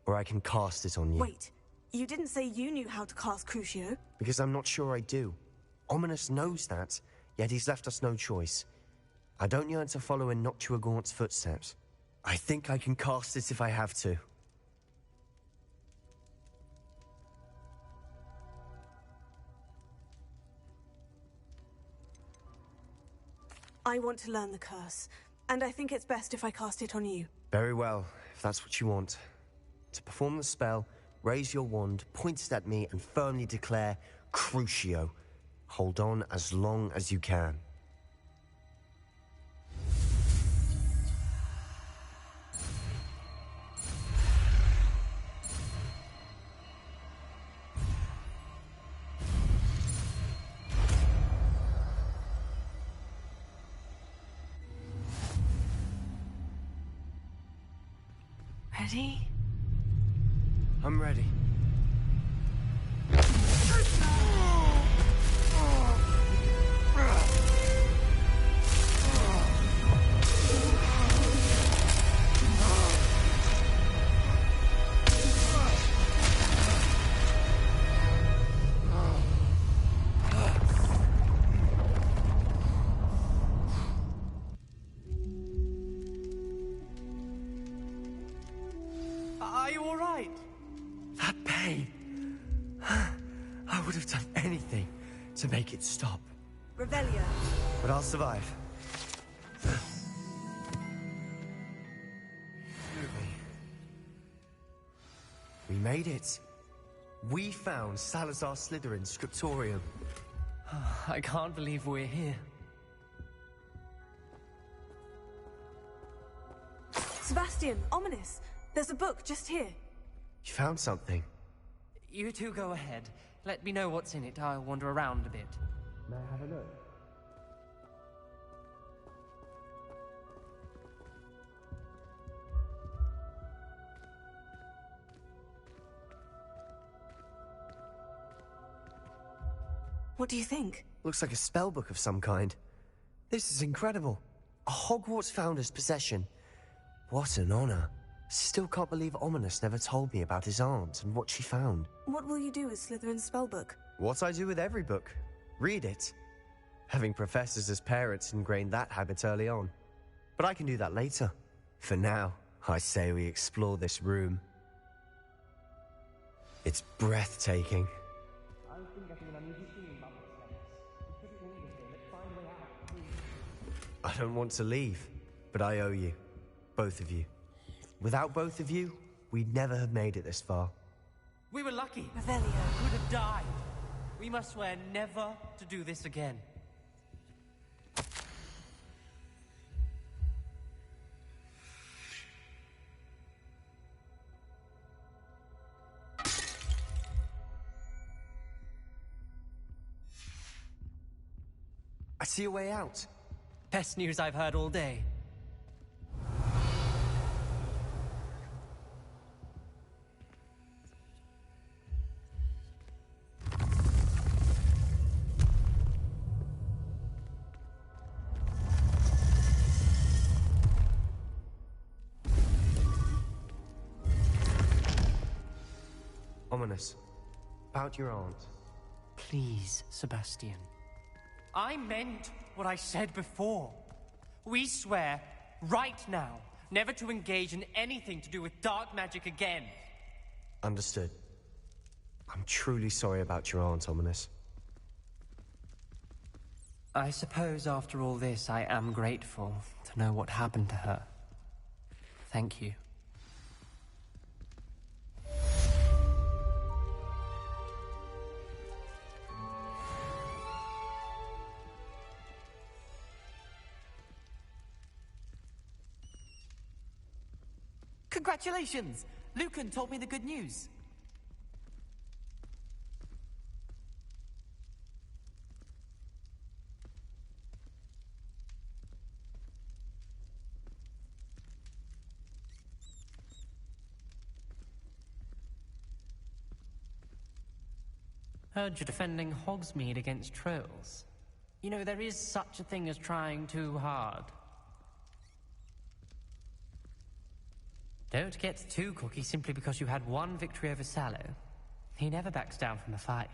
or I can cast it on you. Wait, you didn't say you knew how to cast Crucio? Because I'm not sure I do. Ominous knows that, yet he's left us no choice. I don't yearn to follow in Noctua Gaunt's footsteps. I think I can cast it if I have to. I want to learn the curse, and I think it's best if I cast it on you. Very well, if that's what you want. To perform the spell, raise your wand, point it at me, and firmly declare, Crucio. Hold on as long as you can. Ready? I'm ready. Are you all right? That pain. I would have done anything to make it stop. Revelio. But I'll survive. We made it. We found Salazar Slytherin's scriptorium. I can't believe we're here. Sebastian, Ominous. There's a book just here. You found something. You two go ahead. Let me know what's in it. I'll wander around a bit. May I have a look? What do you think? Looks like a spell book of some kind. This is incredible. A Hogwarts founder's possession. What an honor. Still can't believe Ominous never told me about his aunt and what she found. What will you do with Slytherin's spellbook? What I do with every book. Read it. Having professors as parents ingrained that habit early on. But I can do that later. For now, I say we explore this room. It's breathtaking. I don't want to leave, but I owe you. Both of you. Without both of you, we'd never have made it this far. We were lucky. Revelio. Could have died. We must swear never to do this again. I see a way out. Best news I've heard all day. Ominous. About your aunt. Please, Sebastian. I meant what I said before. We swear, right now, never to engage in anything to do with dark magic again. Understood. I'm truly sorry about your aunt, Ominous. I suppose after all this, I am grateful to know what happened to her. Thank you. Congratulations! Lucan told me the good news. Heard you're defending Hogsmeade against trolls. You know, there is such a thing as trying too hard. Don't get too cocky simply because you had one victory over Sallow. He never backs down from a fight.